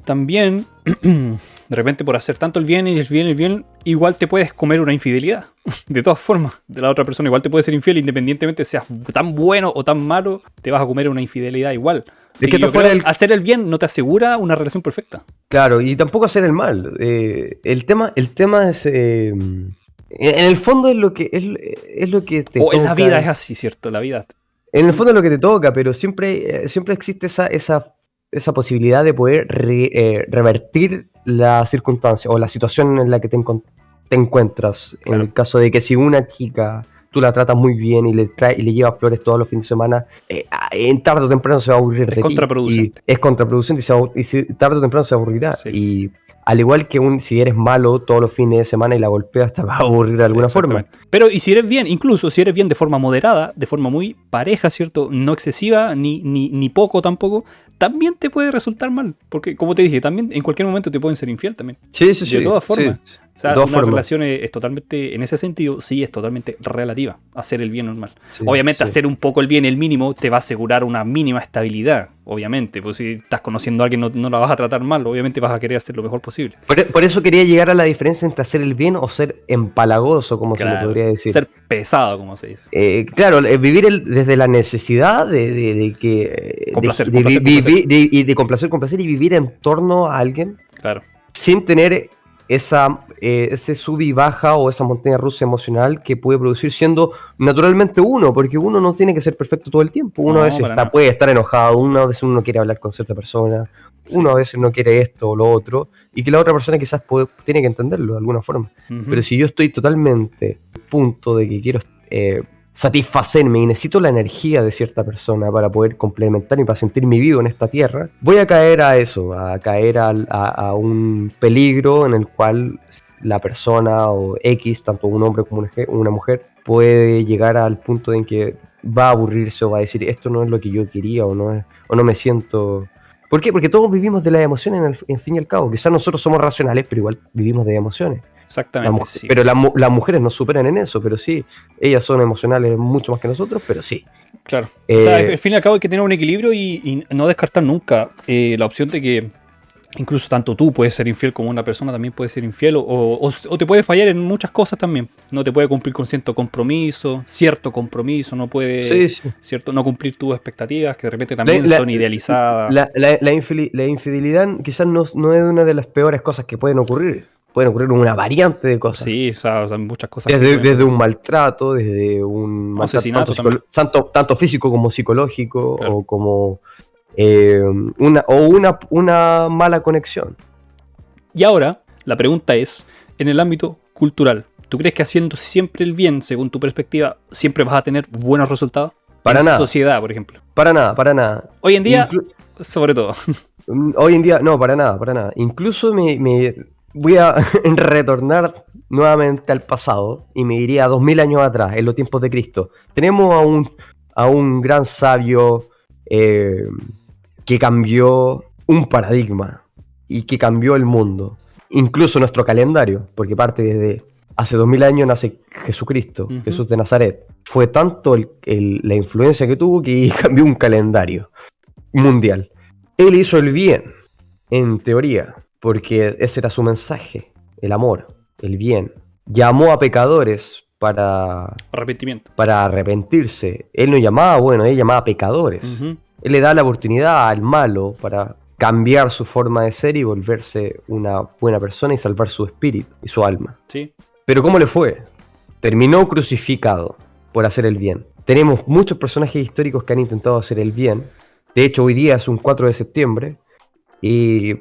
también, de repente por hacer tanto el bien y el bien, igual te puedes comer una infidelidad. De todas formas, de la otra persona igual te puede ser infiel, independientemente seas tan bueno o tan malo, te vas a comer una infidelidad igual. Es que hacer el bien no te asegura una relación perfecta. Claro, y tampoco hacer el mal. El tema es... en el fondo es lo que te O en la toca. vida es así, ¿cierto? La vida. En el fondo es lo que te toca, pero siempre existe esa posibilidad de poder revertir la circunstancia o la situación en la que te encuentras. Claro. En el caso de que si una chica tú la tratas muy bien y le llevas flores todos los fines de semana, en tarde o temprano se va a aburrir de ti. Contraproducente. Es contraproducente y tarde o temprano se aburrirá. Sí. Y al igual que si eres malo todos los fines de semana y la golpeas, te va a aburrir de alguna forma. Pero y si eres bien, incluso si eres bien de forma moderada, de forma muy pareja, ¿cierto? No excesiva, ni poco tampoco, también te puede resultar mal. Porque, como te dije, también en cualquier momento te pueden ser infiel también. Sí. De todas formas. Sí. O sea, una relación es totalmente, en ese sentido, sí es totalmente relativa. Hacer el bien normal. Sí, obviamente, hacer un poco el bien, el mínimo, te va a asegurar una mínima estabilidad. Obviamente, pues si estás conociendo a alguien, no la vas a tratar mal. Obviamente vas a querer hacer lo mejor posible. Por eso quería llegar a la diferencia entre hacer el bien o ser empalagoso, como se le podría decir. Ser pesado, como se dice. Claro, vivir desde la necesidad de que... Complacer. Y de complacer y vivir en torno a alguien. Claro. Sin tener ese sub y baja o esa montaña rusa emocional que puede producir siendo naturalmente uno, porque uno no tiene que ser perfecto todo el tiempo. Uno a veces puede estar enojado, uno a veces uno no quiere hablar con cierta persona, uno a veces no quiere esto o lo otro, y que la otra persona quizás tiene que entenderlo de alguna forma. Pero si yo estoy totalmente al punto de que quiero satisfacerme y necesito la energía de cierta persona para poder complementar y para sentirme vivo en esta tierra, voy a caer a eso, a caer a un peligro en el cual la persona o X, tanto un hombre como una mujer, puede llegar al punto en que va a aburrirse o va a decir esto no es lo que yo quería o no me siento... ¿Por qué? Porque todos vivimos de las emociones en fin y al cabo. Quizás nosotros somos racionales, pero igual vivimos de emociones. Exactamente, sí. Pero las mujeres nos superan en eso, pero sí, ellas son emocionales mucho más que nosotros, pero sí. Claro. O sea, al fin y al cabo hay que tener un equilibrio y no descartar nunca la opción de que incluso tanto tú puedes ser infiel como una persona también puede ser infiel o te puede fallar en muchas cosas también. No te puede cumplir con cierto compromiso, no puede cierto, no cumplir tus expectativas que de repente también son idealizadas. La infidelidad quizás no es una de las peores cosas que pueden ocurrir. Pueden ocurrir una variante de cosas. Sí, o sea, muchas cosas. Desde un maltrato, desde un asesinato tanto físico como psicológico, claro. o como una mala conexión. Y ahora, la pregunta es, en el ámbito cultural, ¿tú crees que haciendo siempre el bien, según tu perspectiva, siempre vas a tener buenos resultados? Para nada. Sociedad, por ejemplo. Para nada. Hoy en día, sobre todo. Hoy en día, no, para nada. Incluso me voy a retornar nuevamente al pasado y me iría a 2000 años atrás, en los tiempos de Cristo. Tenemos a un gran sabio que cambió un paradigma y que cambió el mundo, incluso nuestro calendario, porque parte desde hace 2000 años nace Jesucristo, Jesús de Nazaret. Fue tanto la influencia que tuvo que cambió un calendario mundial. Él hizo el bien, en teoría, porque ese era su mensaje, el amor, el bien. Llamó a pecadores para arrepentirse. Él no llamaba bueno, él llamaba a pecadores. Él le da la oportunidad al malo para cambiar su forma de ser y volverse una buena persona y salvar su espíritu y su alma. Sí. Pero ¿cómo le fue? Terminó crucificado por hacer el bien. Tenemos muchos personajes históricos que han intentado hacer el bien. De hecho, hoy día es un 4 de septiembre y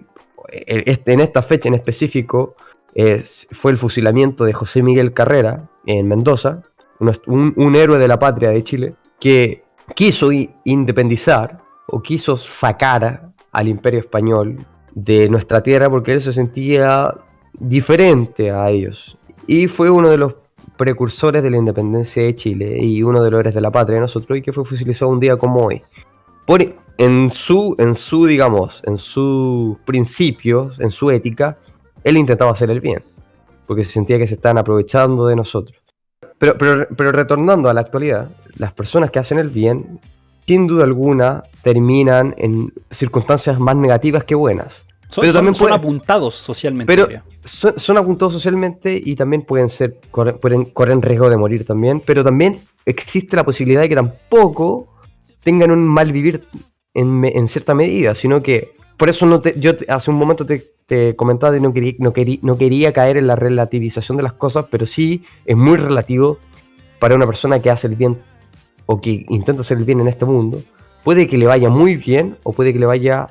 en esta fecha en específico fue el fusilamiento de José Miguel Carrera en Mendoza, un héroe de la patria de Chile, que quiso independizar o quiso sacar al Imperio Español de nuestra tierra porque él se sentía diferente a ellos. Y fue uno de los precursores de la independencia de Chile y uno de los héroes de la patria de nosotros y que fue fusilizado un día como hoy. digamos, en sus principios, en su ética, él intentaba hacer el bien, porque se sentía que se estaban aprovechando de nosotros. Pero retornando a la actualidad, las personas que hacen el bien, sin duda alguna, terminan en circunstancias más negativas que buenas. Son apuntados socialmente. Pero son apuntados socialmente y también corren riesgo de morir también, pero también existe la posibilidad de que tampoco tengan un mal vivir en cierta medida, sino que por eso yo hace un momento te comentaba que no quería caer en la relativización de las cosas, pero sí es muy relativo para una persona que hace el bien o que intenta hacer el bien en este mundo. Puede que le vaya muy bien o puede que le vaya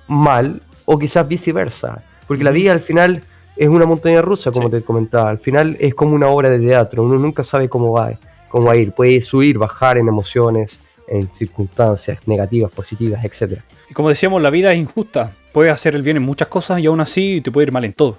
mal, o quizás viceversa, porque la vida al final es una montaña rusa, como te comentaba. Al final es como una obra de teatro, uno nunca sabe cómo va a ir, puede subir, bajar en emociones, en circunstancias negativas, positivas, etc. Y como decíamos, la vida es injusta, puedes hacer el bien en muchas cosas y aún así te puede ir mal en todo.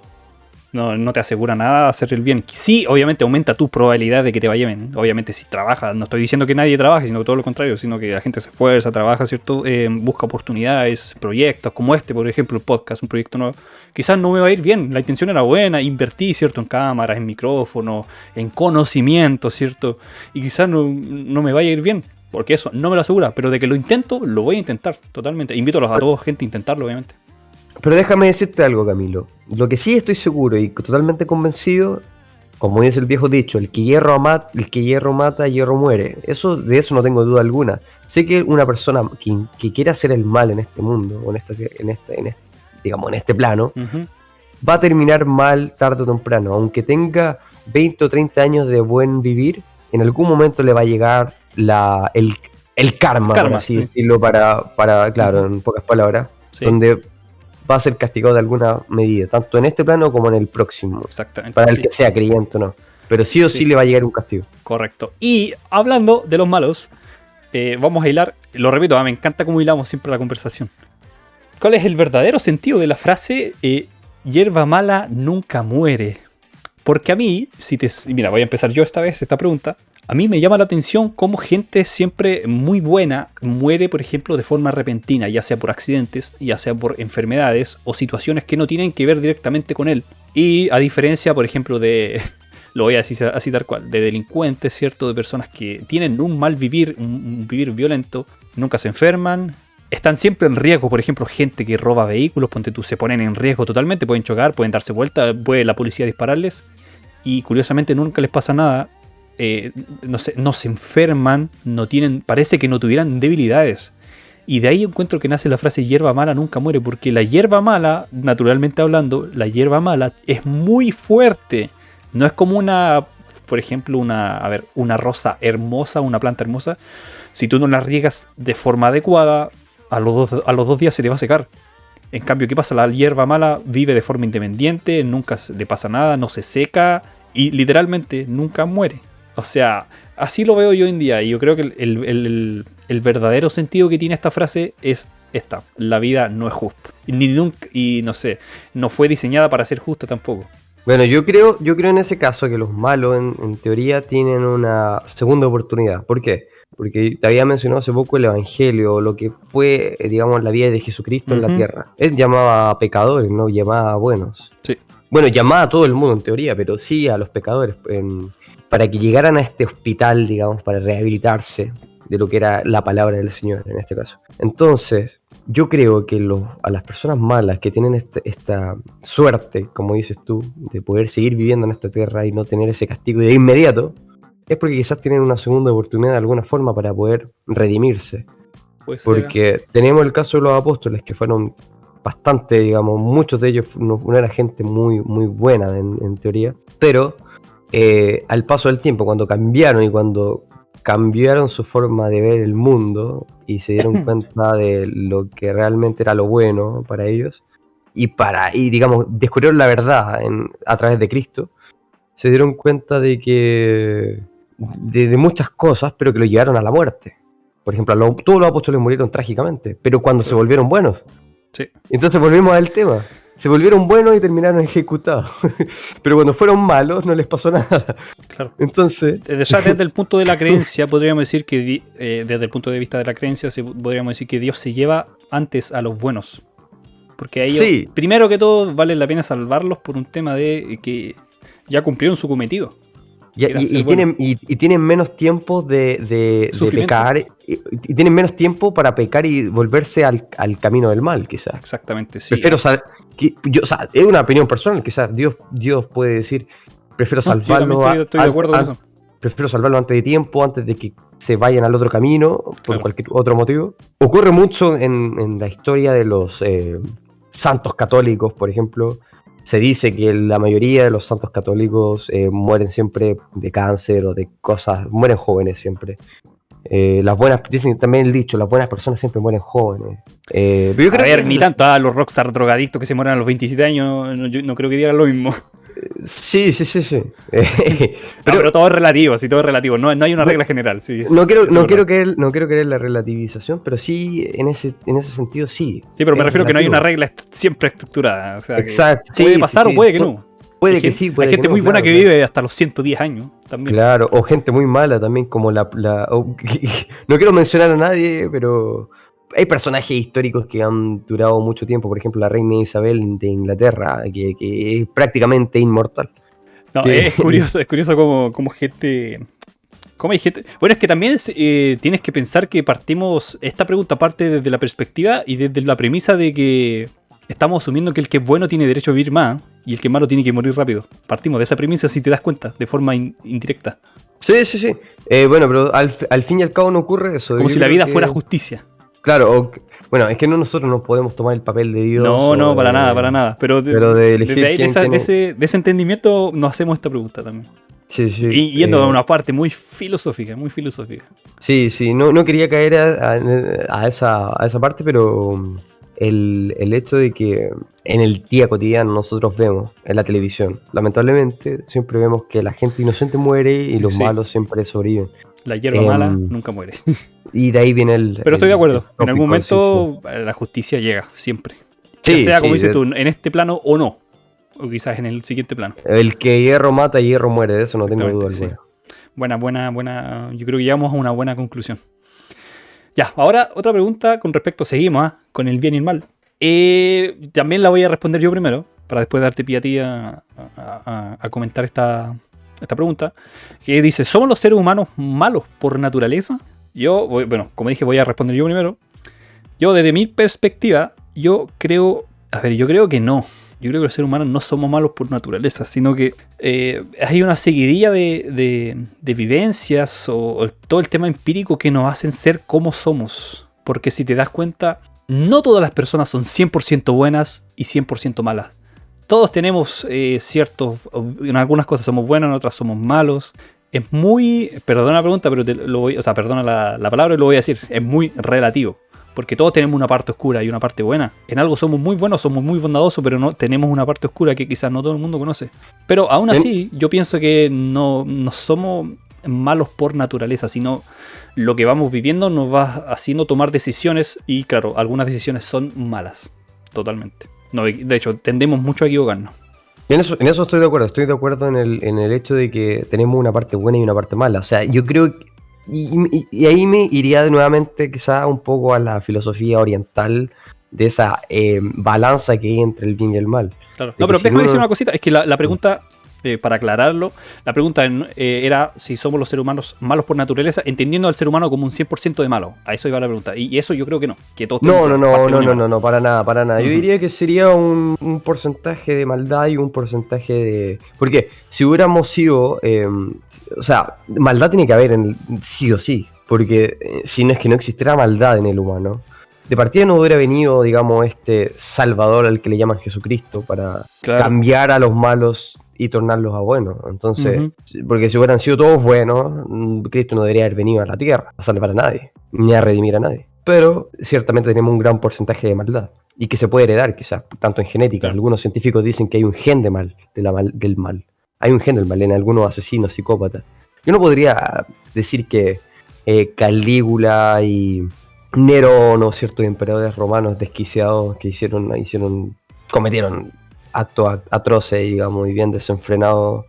No te asegura nada hacer el bien. Sí, obviamente aumenta tu probabilidad de que te vaya bien. Obviamente si trabajas, no estoy diciendo que nadie trabaje, sino todo lo contrario, sino que la gente se esfuerza, trabaja, ¿cierto? Busca oportunidades, proyectos como este, por ejemplo, el podcast, un proyecto nuevo. Quizás no me va a ir bien, la intención era buena, invertí, ¿cierto? En cámaras, en micrófonos, en conocimiento, ¿cierto? Y quizás no me vaya a ir bien, porque eso no me lo asegura, pero de que lo intento, lo voy a intentar, totalmente. Invito a toda gente a intentarlo, obviamente. Pero déjame decirte algo, Camilo. Lo que sí estoy seguro y totalmente convencido, como dice el viejo dicho, el que hierro mata, hierro muere. De eso no tengo duda alguna. Sé que una persona que quiere hacer el mal en este mundo, o en este plano, va a terminar mal tarde o temprano. Aunque tenga 20 o 30 años de buen vivir, en algún momento le va a llegar el karma, por así decirlo, claro, en pocas palabras, donde va a ser castigado de alguna medida, tanto en este plano como en el próximo. Exactamente. Para el que sea creyente o no. Pero sí o sí le va a llegar un castigo. Correcto. Y hablando de los malos, vamos a hilar, lo repito, me encanta cómo hilamos siempre la conversación. ¿Cuál es el verdadero sentido de la frase hierba mala nunca muere? Porque a mí, mira, voy a empezar yo esta pregunta. A mí me llama la atención cómo gente siempre muy buena muere, por ejemplo, de forma repentina, ya sea por accidentes, ya sea por enfermedades o situaciones que no tienen que ver directamente con él. Y a diferencia, por ejemplo, lo voy a decir así tal cual, de delincuentes, ¿cierto? De personas que tienen un mal vivir, un vivir violento, nunca se enferman, están siempre en riesgo. Por ejemplo, gente que roba vehículos, ponte tú, se ponen en riesgo totalmente, pueden chocar, pueden darse vuelta, puede la policía dispararles y curiosamente nunca les pasa nada. No se enferman, parece que no tuvieran debilidades. Y de ahí encuentro que nace la frase hierba mala nunca muere, porque la hierba mala, naturalmente hablando, la hierba mala es muy fuerte. No es como por ejemplo, una rosa hermosa, una planta hermosa. Si tú no la riegas de forma adecuada, a los 2 días se te va a secar. En cambio, ¿qué pasa? La hierba mala vive de forma independiente, nunca le pasa nada, no se seca y literalmente nunca muere. O sea, así lo veo yo hoy en día y yo creo que el verdadero sentido que tiene esta frase es esta: la vida no es justa. Y no sé, no fue diseñada para ser justa tampoco. Bueno, yo creo en ese caso que los malos en teoría tienen una segunda oportunidad. ¿Por qué? Porque te había mencionado hace poco el Evangelio, lo que fue, digamos, la vida de Jesucristo en la tierra. Él llamaba a pecadores, no llamaba a buenos. Sí. Bueno, llamaba a todo el mundo en teoría, pero sí a los pecadores. Para que llegaran a este hospital, digamos, para rehabilitarse de lo que era la palabra del Señor en este caso. Entonces, yo creo que a las personas malas que tienen esta suerte, como dices tú, de poder seguir viviendo en esta tierra y no tener ese castigo de inmediato, es porque quizás tienen una segunda oportunidad de alguna forma para poder redimirse. Porque tenemos el caso de los apóstoles que fueron bastante, digamos, muchos de ellos no era gente muy, muy buena en teoría, pero al paso del tiempo, cuando cambiaron su forma de ver el mundo y se dieron cuenta de lo que realmente era lo bueno para ellos y digamos, descubrieron la verdad a través de Cristo, se dieron cuenta de que de muchas cosas, pero que lo llevaron a la muerte. Por ejemplo, todos los apóstoles murieron trágicamente, pero cuando se volvieron buenos. Sí. Entonces volvemos al tema. se volvieron buenos y terminaron ejecutados. Pero cuando fueron malos no les pasó nada. Claro. Entonces, Ya desde el punto de la creencia, podríamos decir que desde el punto de vista de la creencia, podríamos decir que Dios se lleva antes a los buenos. Porque a ellos, sí. primero que todo, vale la pena salvarlos por un tema de que ya cumplieron su cometido. Y tienen menos tiempo de pecar. Y tienen menos tiempo para pecar y volverse al camino del mal, quizás. Exactamente, sí. Prefiero es una opinión personal, quizás Dios puede decir, prefiero salvarlo. Yo estoy de acuerdo con eso. Prefiero salvarlo antes de tiempo, antes de que se vayan al otro camino, por Claro. cualquier otro motivo. Ocurre mucho en la historia de los santos católicos, por ejemplo. Se dice que la mayoría de los santos católicos mueren siempre de cáncer o de cosas, mueren jóvenes siempre. Dicen también el dicho, las buenas personas siempre mueren jóvenes. Pero yo creo que ni tanto, los rockstar drogadictos que se mueren a los 27 años, yo no creo que digan lo mismo. Sí. Pero todo es relativo, sí, todo es relativo. No hay una regla general. Sí, no quiero creer la relativización, pero sí, en ese sentido sí. Sí, pero me refiero que no hay una regla siempre estructurada. O sea, exacto. Puede pasar o puede que no. Puede que sí, puede hay gente que no, muy buena claro, que vive hasta los 110 años también. Claro, o gente muy mala también, como no quiero mencionar a nadie, pero hay personajes históricos que han durado mucho tiempo. Por ejemplo, la reina Isabel de Inglaterra, que es prácticamente inmortal. No, es curioso como gente... ¿Cómo hay gente? Bueno, es que también tienes que pensar que esta pregunta parte desde la perspectiva y desde la premisa de que estamos asumiendo que el que es bueno tiene derecho a vivir más y el que es malo tiene que morir rápido. Partimos de esa premisa si te das cuenta, de forma indirecta. Sí. Bueno, pero al fin y al cabo no ocurre eso. Como si la vida fuera justicia. Claro, bueno, es que nosotros no podemos tomar el papel de Dios. No, para nada. Pero de ese entendimiento nos hacemos esta pregunta también. Sí. Y yendo a una parte muy filosófica. Sí, no quería caer a esa parte, pero el hecho de que en el día cotidiano nosotros vemos en la televisión, lamentablemente, siempre vemos que la gente inocente muere y los malos siempre sobreviven. La hierba mala nunca muere. Y de ahí viene Pero estoy de acuerdo. En algún momento la justicia llega, siempre. Ya sea, como dices tú, en este plano o no. O quizás en el siguiente plano. El que hierro mata, hierro muere. De eso no tengo duda alguna. Buena. Yo creo que llegamos a una buena conclusión. Ya, ahora otra pregunta con respecto, seguimos con el bien y el mal. También la voy a responder yo primero, para después darte pie a ti a comentar esta pregunta. Que dice, ¿somos los seres humanos malos por naturaleza? Como dije, voy a responder yo primero. Yo, desde mi perspectiva, yo creo que no. Yo creo que los seres humanos no somos malos por naturaleza, sino que hay una seguidilla de vivencias o todo el tema empírico que nos hacen ser como somos. Porque si te das cuenta, no todas las personas son 100% buenas y 100% malas. Todos tenemos en algunas cosas somos buenos, en otras somos malos. Es muy, perdona la pregunta, pero perdona la palabra y lo voy a decir, es muy relativo. Porque todos tenemos una parte oscura y una parte buena. En algo somos muy buenos, somos muy bondadosos, pero no tenemos una parte oscura que quizás no todo el mundo conoce. Pero aún así, yo pienso que no somos malos por naturaleza, sino lo que vamos viviendo nos va haciendo tomar decisiones y claro, algunas decisiones son malas, totalmente. No, de hecho, tendemos mucho a equivocarnos. En eso estoy de acuerdo en el hecho de que tenemos una parte buena y una parte mala. O sea, yo creo que y ahí me iría nuevamente quizá un poco a la filosofía oriental de esa balanza que hay entre el bien y el mal. Claro. No, pero déjame decir una cosita, es que la pregunta, para aclararlo, la pregunta era si somos los seres humanos malos por naturaleza, entendiendo al ser humano como un 100% de malo. A eso iba la pregunta. Y eso yo creo que no. Que todos no, para nada. Yo diría que sería un porcentaje de maldad y un porcentaje de... Porque si hubiéramos sido... o sea, maldad tiene que haber sí o sí. Porque si no es que no existiera maldad en el humano, de partida no hubiera venido, digamos, este Salvador al que le llaman Jesucristo para cambiar a los malos y tornarlos a buenos. Entonces, porque si hubieran sido todos buenos, Cristo no debería haber venido a la tierra a salvar a nadie, ni a redimir a nadie. Pero ciertamente tenemos un gran porcentaje de maldad y que se puede heredar quizás, tanto en genética. Algunos científicos dicen que hay un gen del mal. Hay un gen del mal en algunos asesinos, psicópatas. Yo no podría decir que Calígula y Nerón o ciertos emperadores romanos desquiciados que hicieron cometieron actos atroces, digamos, y bien desenfrenados,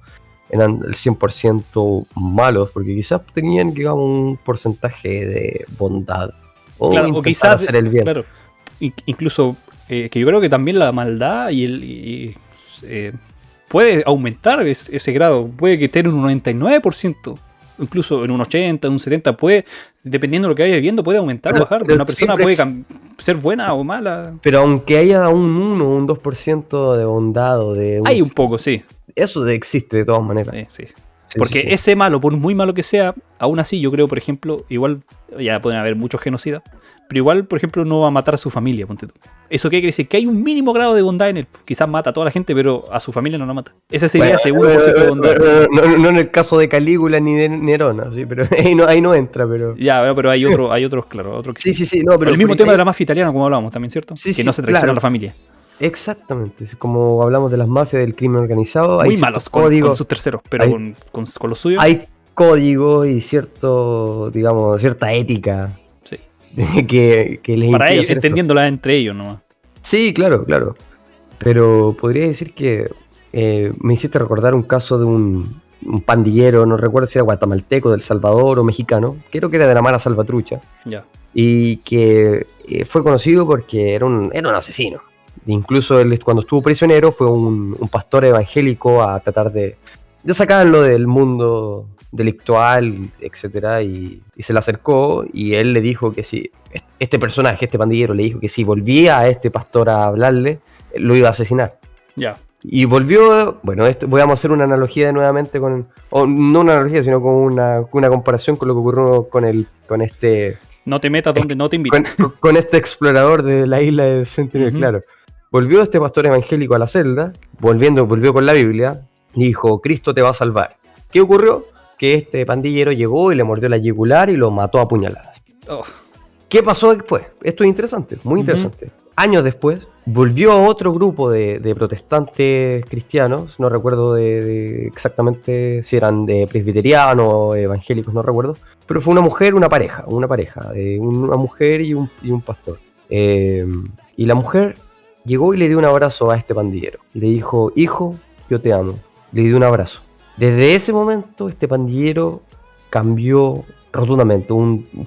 eran el 100% malos, porque quizás tenían, digamos, un porcentaje de bondad. O Claro, o intentar quizás, hacer el bien. claro, incluso que yo creo que también la maldad puede aumentar ese grado. Puede que esté en un 99%, incluso en un 80, en un 70%, puede, dependiendo de lo que vaya viviendo, puede aumentar o bajar. Pero Una persona siempre puede ser buena o mala. Pero aunque haya un 1 o un 2% de bondad o de... Hay un poco, sí. Eso existe de todas maneras. Sí. Sí, Porque sí, sí. ese malo, por muy malo que sea, aún así yo creo, por ejemplo, igual ya pueden haber muchos genocidas, pero igual, por ejemplo, no va a matar a su familia, ponte tú. ¿Eso qué quiere decir? Que hay un mínimo grado de bondad en él. Quizás mata a toda la gente, pero a su familia no la mata. Ese sería ese 1% de bondad. No en el caso de Calígula ni de Nerona, sí, pero ahí no entra, pero... Ya, pero hay otros, claro, otros que Sí, no, pero... el mismo tema de la mafia italiana, como hablábamos también, ¿cierto? Sí, Que no sí, se traiciona claro. a la familia. Exactamente, es como hablamos de las mafias del crimen organizado, Muy hay malos ciertos códigos, con sus terceros, pero hay- con los suyos. hay códigos y cierto, digamos, cierta ética Sí. que les Para impide ellos, hacer esto. entendiéndola entre ellos nomás. Sí, claro. Pero podría decir que me hiciste recordar un caso de un pandillero, no recuerdo si era guatemalteco, del Salvador o mexicano, creo que era de la Mara Salvatrucha, Ya. y que fue conocido porque era un asesino. Incluso él, cuando estuvo prisionero, fue un pastor evangélico a tratar de sacarlo del mundo delictual, etcétera, y se le acercó y él le dijo que si este personaje, este pandillero, le dijo que si volvía a este pastor a hablarle, lo iba a asesinar. Ya. Y volvió, bueno, voy a hacer una analogía nuevamente o no una analogía, sino con una comparación con lo que ocurrió con este No te metas donde no te invitan. con este explorador de la isla de Sentinel, Ujú. claro. Volvió este pastor evangélico a la celda, volvió con la Biblia, y dijo, Cristo te va a salvar. ¿Qué ocurrió? Que este pandillero llegó y le mordió la yugular y lo mató a puñaladas. Oh, ¿Qué pasó después? Esto es interesante, muy interesante. Años después, volvió a otro grupo de protestantes cristianos, no recuerdo de exactamente si eran de presbiterianos o evangélicos, no recuerdo, pero fue una pareja, una mujer y un pastor. Y la mujer llegó y le dio un abrazo a este pandillero. Y le dijo, hijo, yo te amo. Le dio un abrazo. Desde ese momento, este pandillero cambió rotundamente.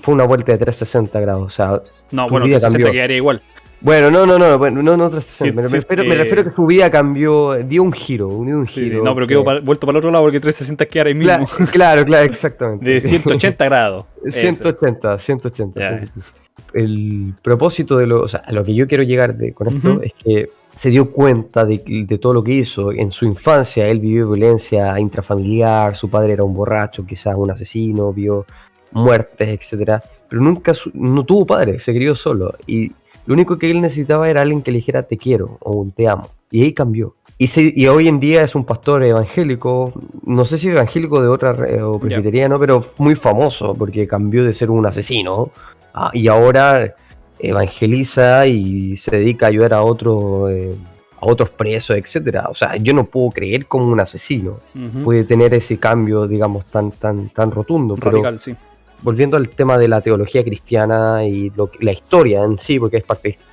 Fue una vuelta de 360 grados. O sea, no, su bueno, vida 360 cambió. quedaría igual. Bueno, no 360. Sí, Me refiero a que su vida cambió, dio un giro. Sí. No, pero quedó vuelto para el otro lado porque 360 queda ahí mismo. Claro, exactamente. De 180 grados. 180. El propósito o sea, a lo que yo quiero llegar con esto Ujú. es que se dio cuenta de todo lo que hizo. En su infancia él vivió violencia intrafamiliar, su padre era un borracho, quizás un asesino, vio muertes, etcétera, pero no tuvo padre, se crió solo y lo único que él necesitaba era alguien que le dijera te quiero o un te amo, y ahí cambió. Y hoy en día es un pastor evangélico, no sé si evangélico de otra o presbiteriano, pero muy famoso porque cambió de ser un asesino y ahora evangeliza y se dedica a ayudar a otros presos, etcétera. O sea, yo no puedo creer como un asesino Ujú. puede tener ese cambio, digamos, tan rotundo. Radical, sí. Volviendo al tema de la teología cristiana y la historia en sí, porque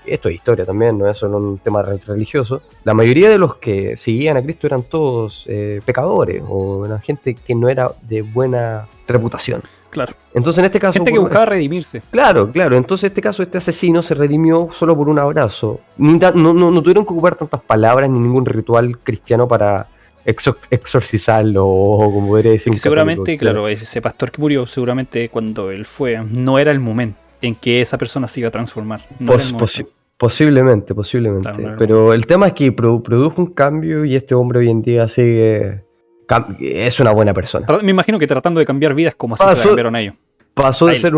esto es historia también, no es solo un tema religioso, la mayoría de los que seguían a Cristo eran todos pecadores o era gente que no era de buena reputación. Claro. Entonces en este caso... Gente que buscaba redimirse. Claro. Entonces en este caso este asesino se redimió solo por un abrazo. No tuvieron que ocupar tantas palabras ni ningún ritual cristiano para exorcizarlo o como podría decir un Seguramente, católico, claro, ese pastor que murió, seguramente cuando él fue, no era el momento en que esa persona se iba a transformar. No era el momento. Posiblemente. Claro, no era el Pero el tema es que produjo un cambio y este hombre hoy en día es una buena persona. Me imagino que tratando de cambiar vidas como así se la cambiaron a ellos. Pasó A de él. ser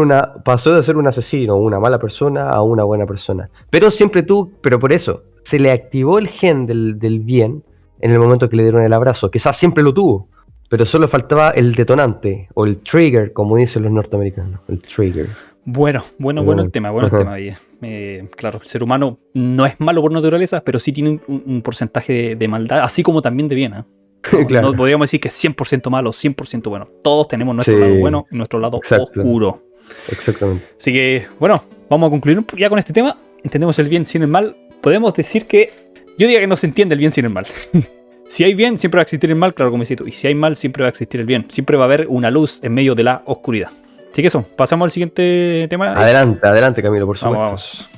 un asesino, una mala persona, a una buena persona. Pero por eso, se le activó el gen del bien en el momento que le dieron el abrazo. Quizás siempre lo tuvo, pero solo faltaba el detonante, o el trigger, como dicen los norteamericanos. El trigger. Bueno el tema, Villa. Claro, el ser humano no es malo por naturaleza, pero sí tiene un porcentaje de maldad, así como también de bien, ¿eh? Claro. No podríamos decir que es 100% malo, 100% bueno. Todos tenemos nuestro lado bueno y nuestro lado oscuro. Exactamente. Así que, bueno, vamos a concluir ya con este tema. Entendemos el bien sin el mal. Podemos decir que Yo diría que no se entiende el bien sin el mal. Si hay bien, siempre va a existir el mal, claro, como decís tú. Y si hay mal, siempre va a existir el bien. Siempre va a haber una luz en medio de la oscuridad. Así que eso, pasamos al siguiente tema. Adelante, adelante, Camilo, por supuesto. Vamos.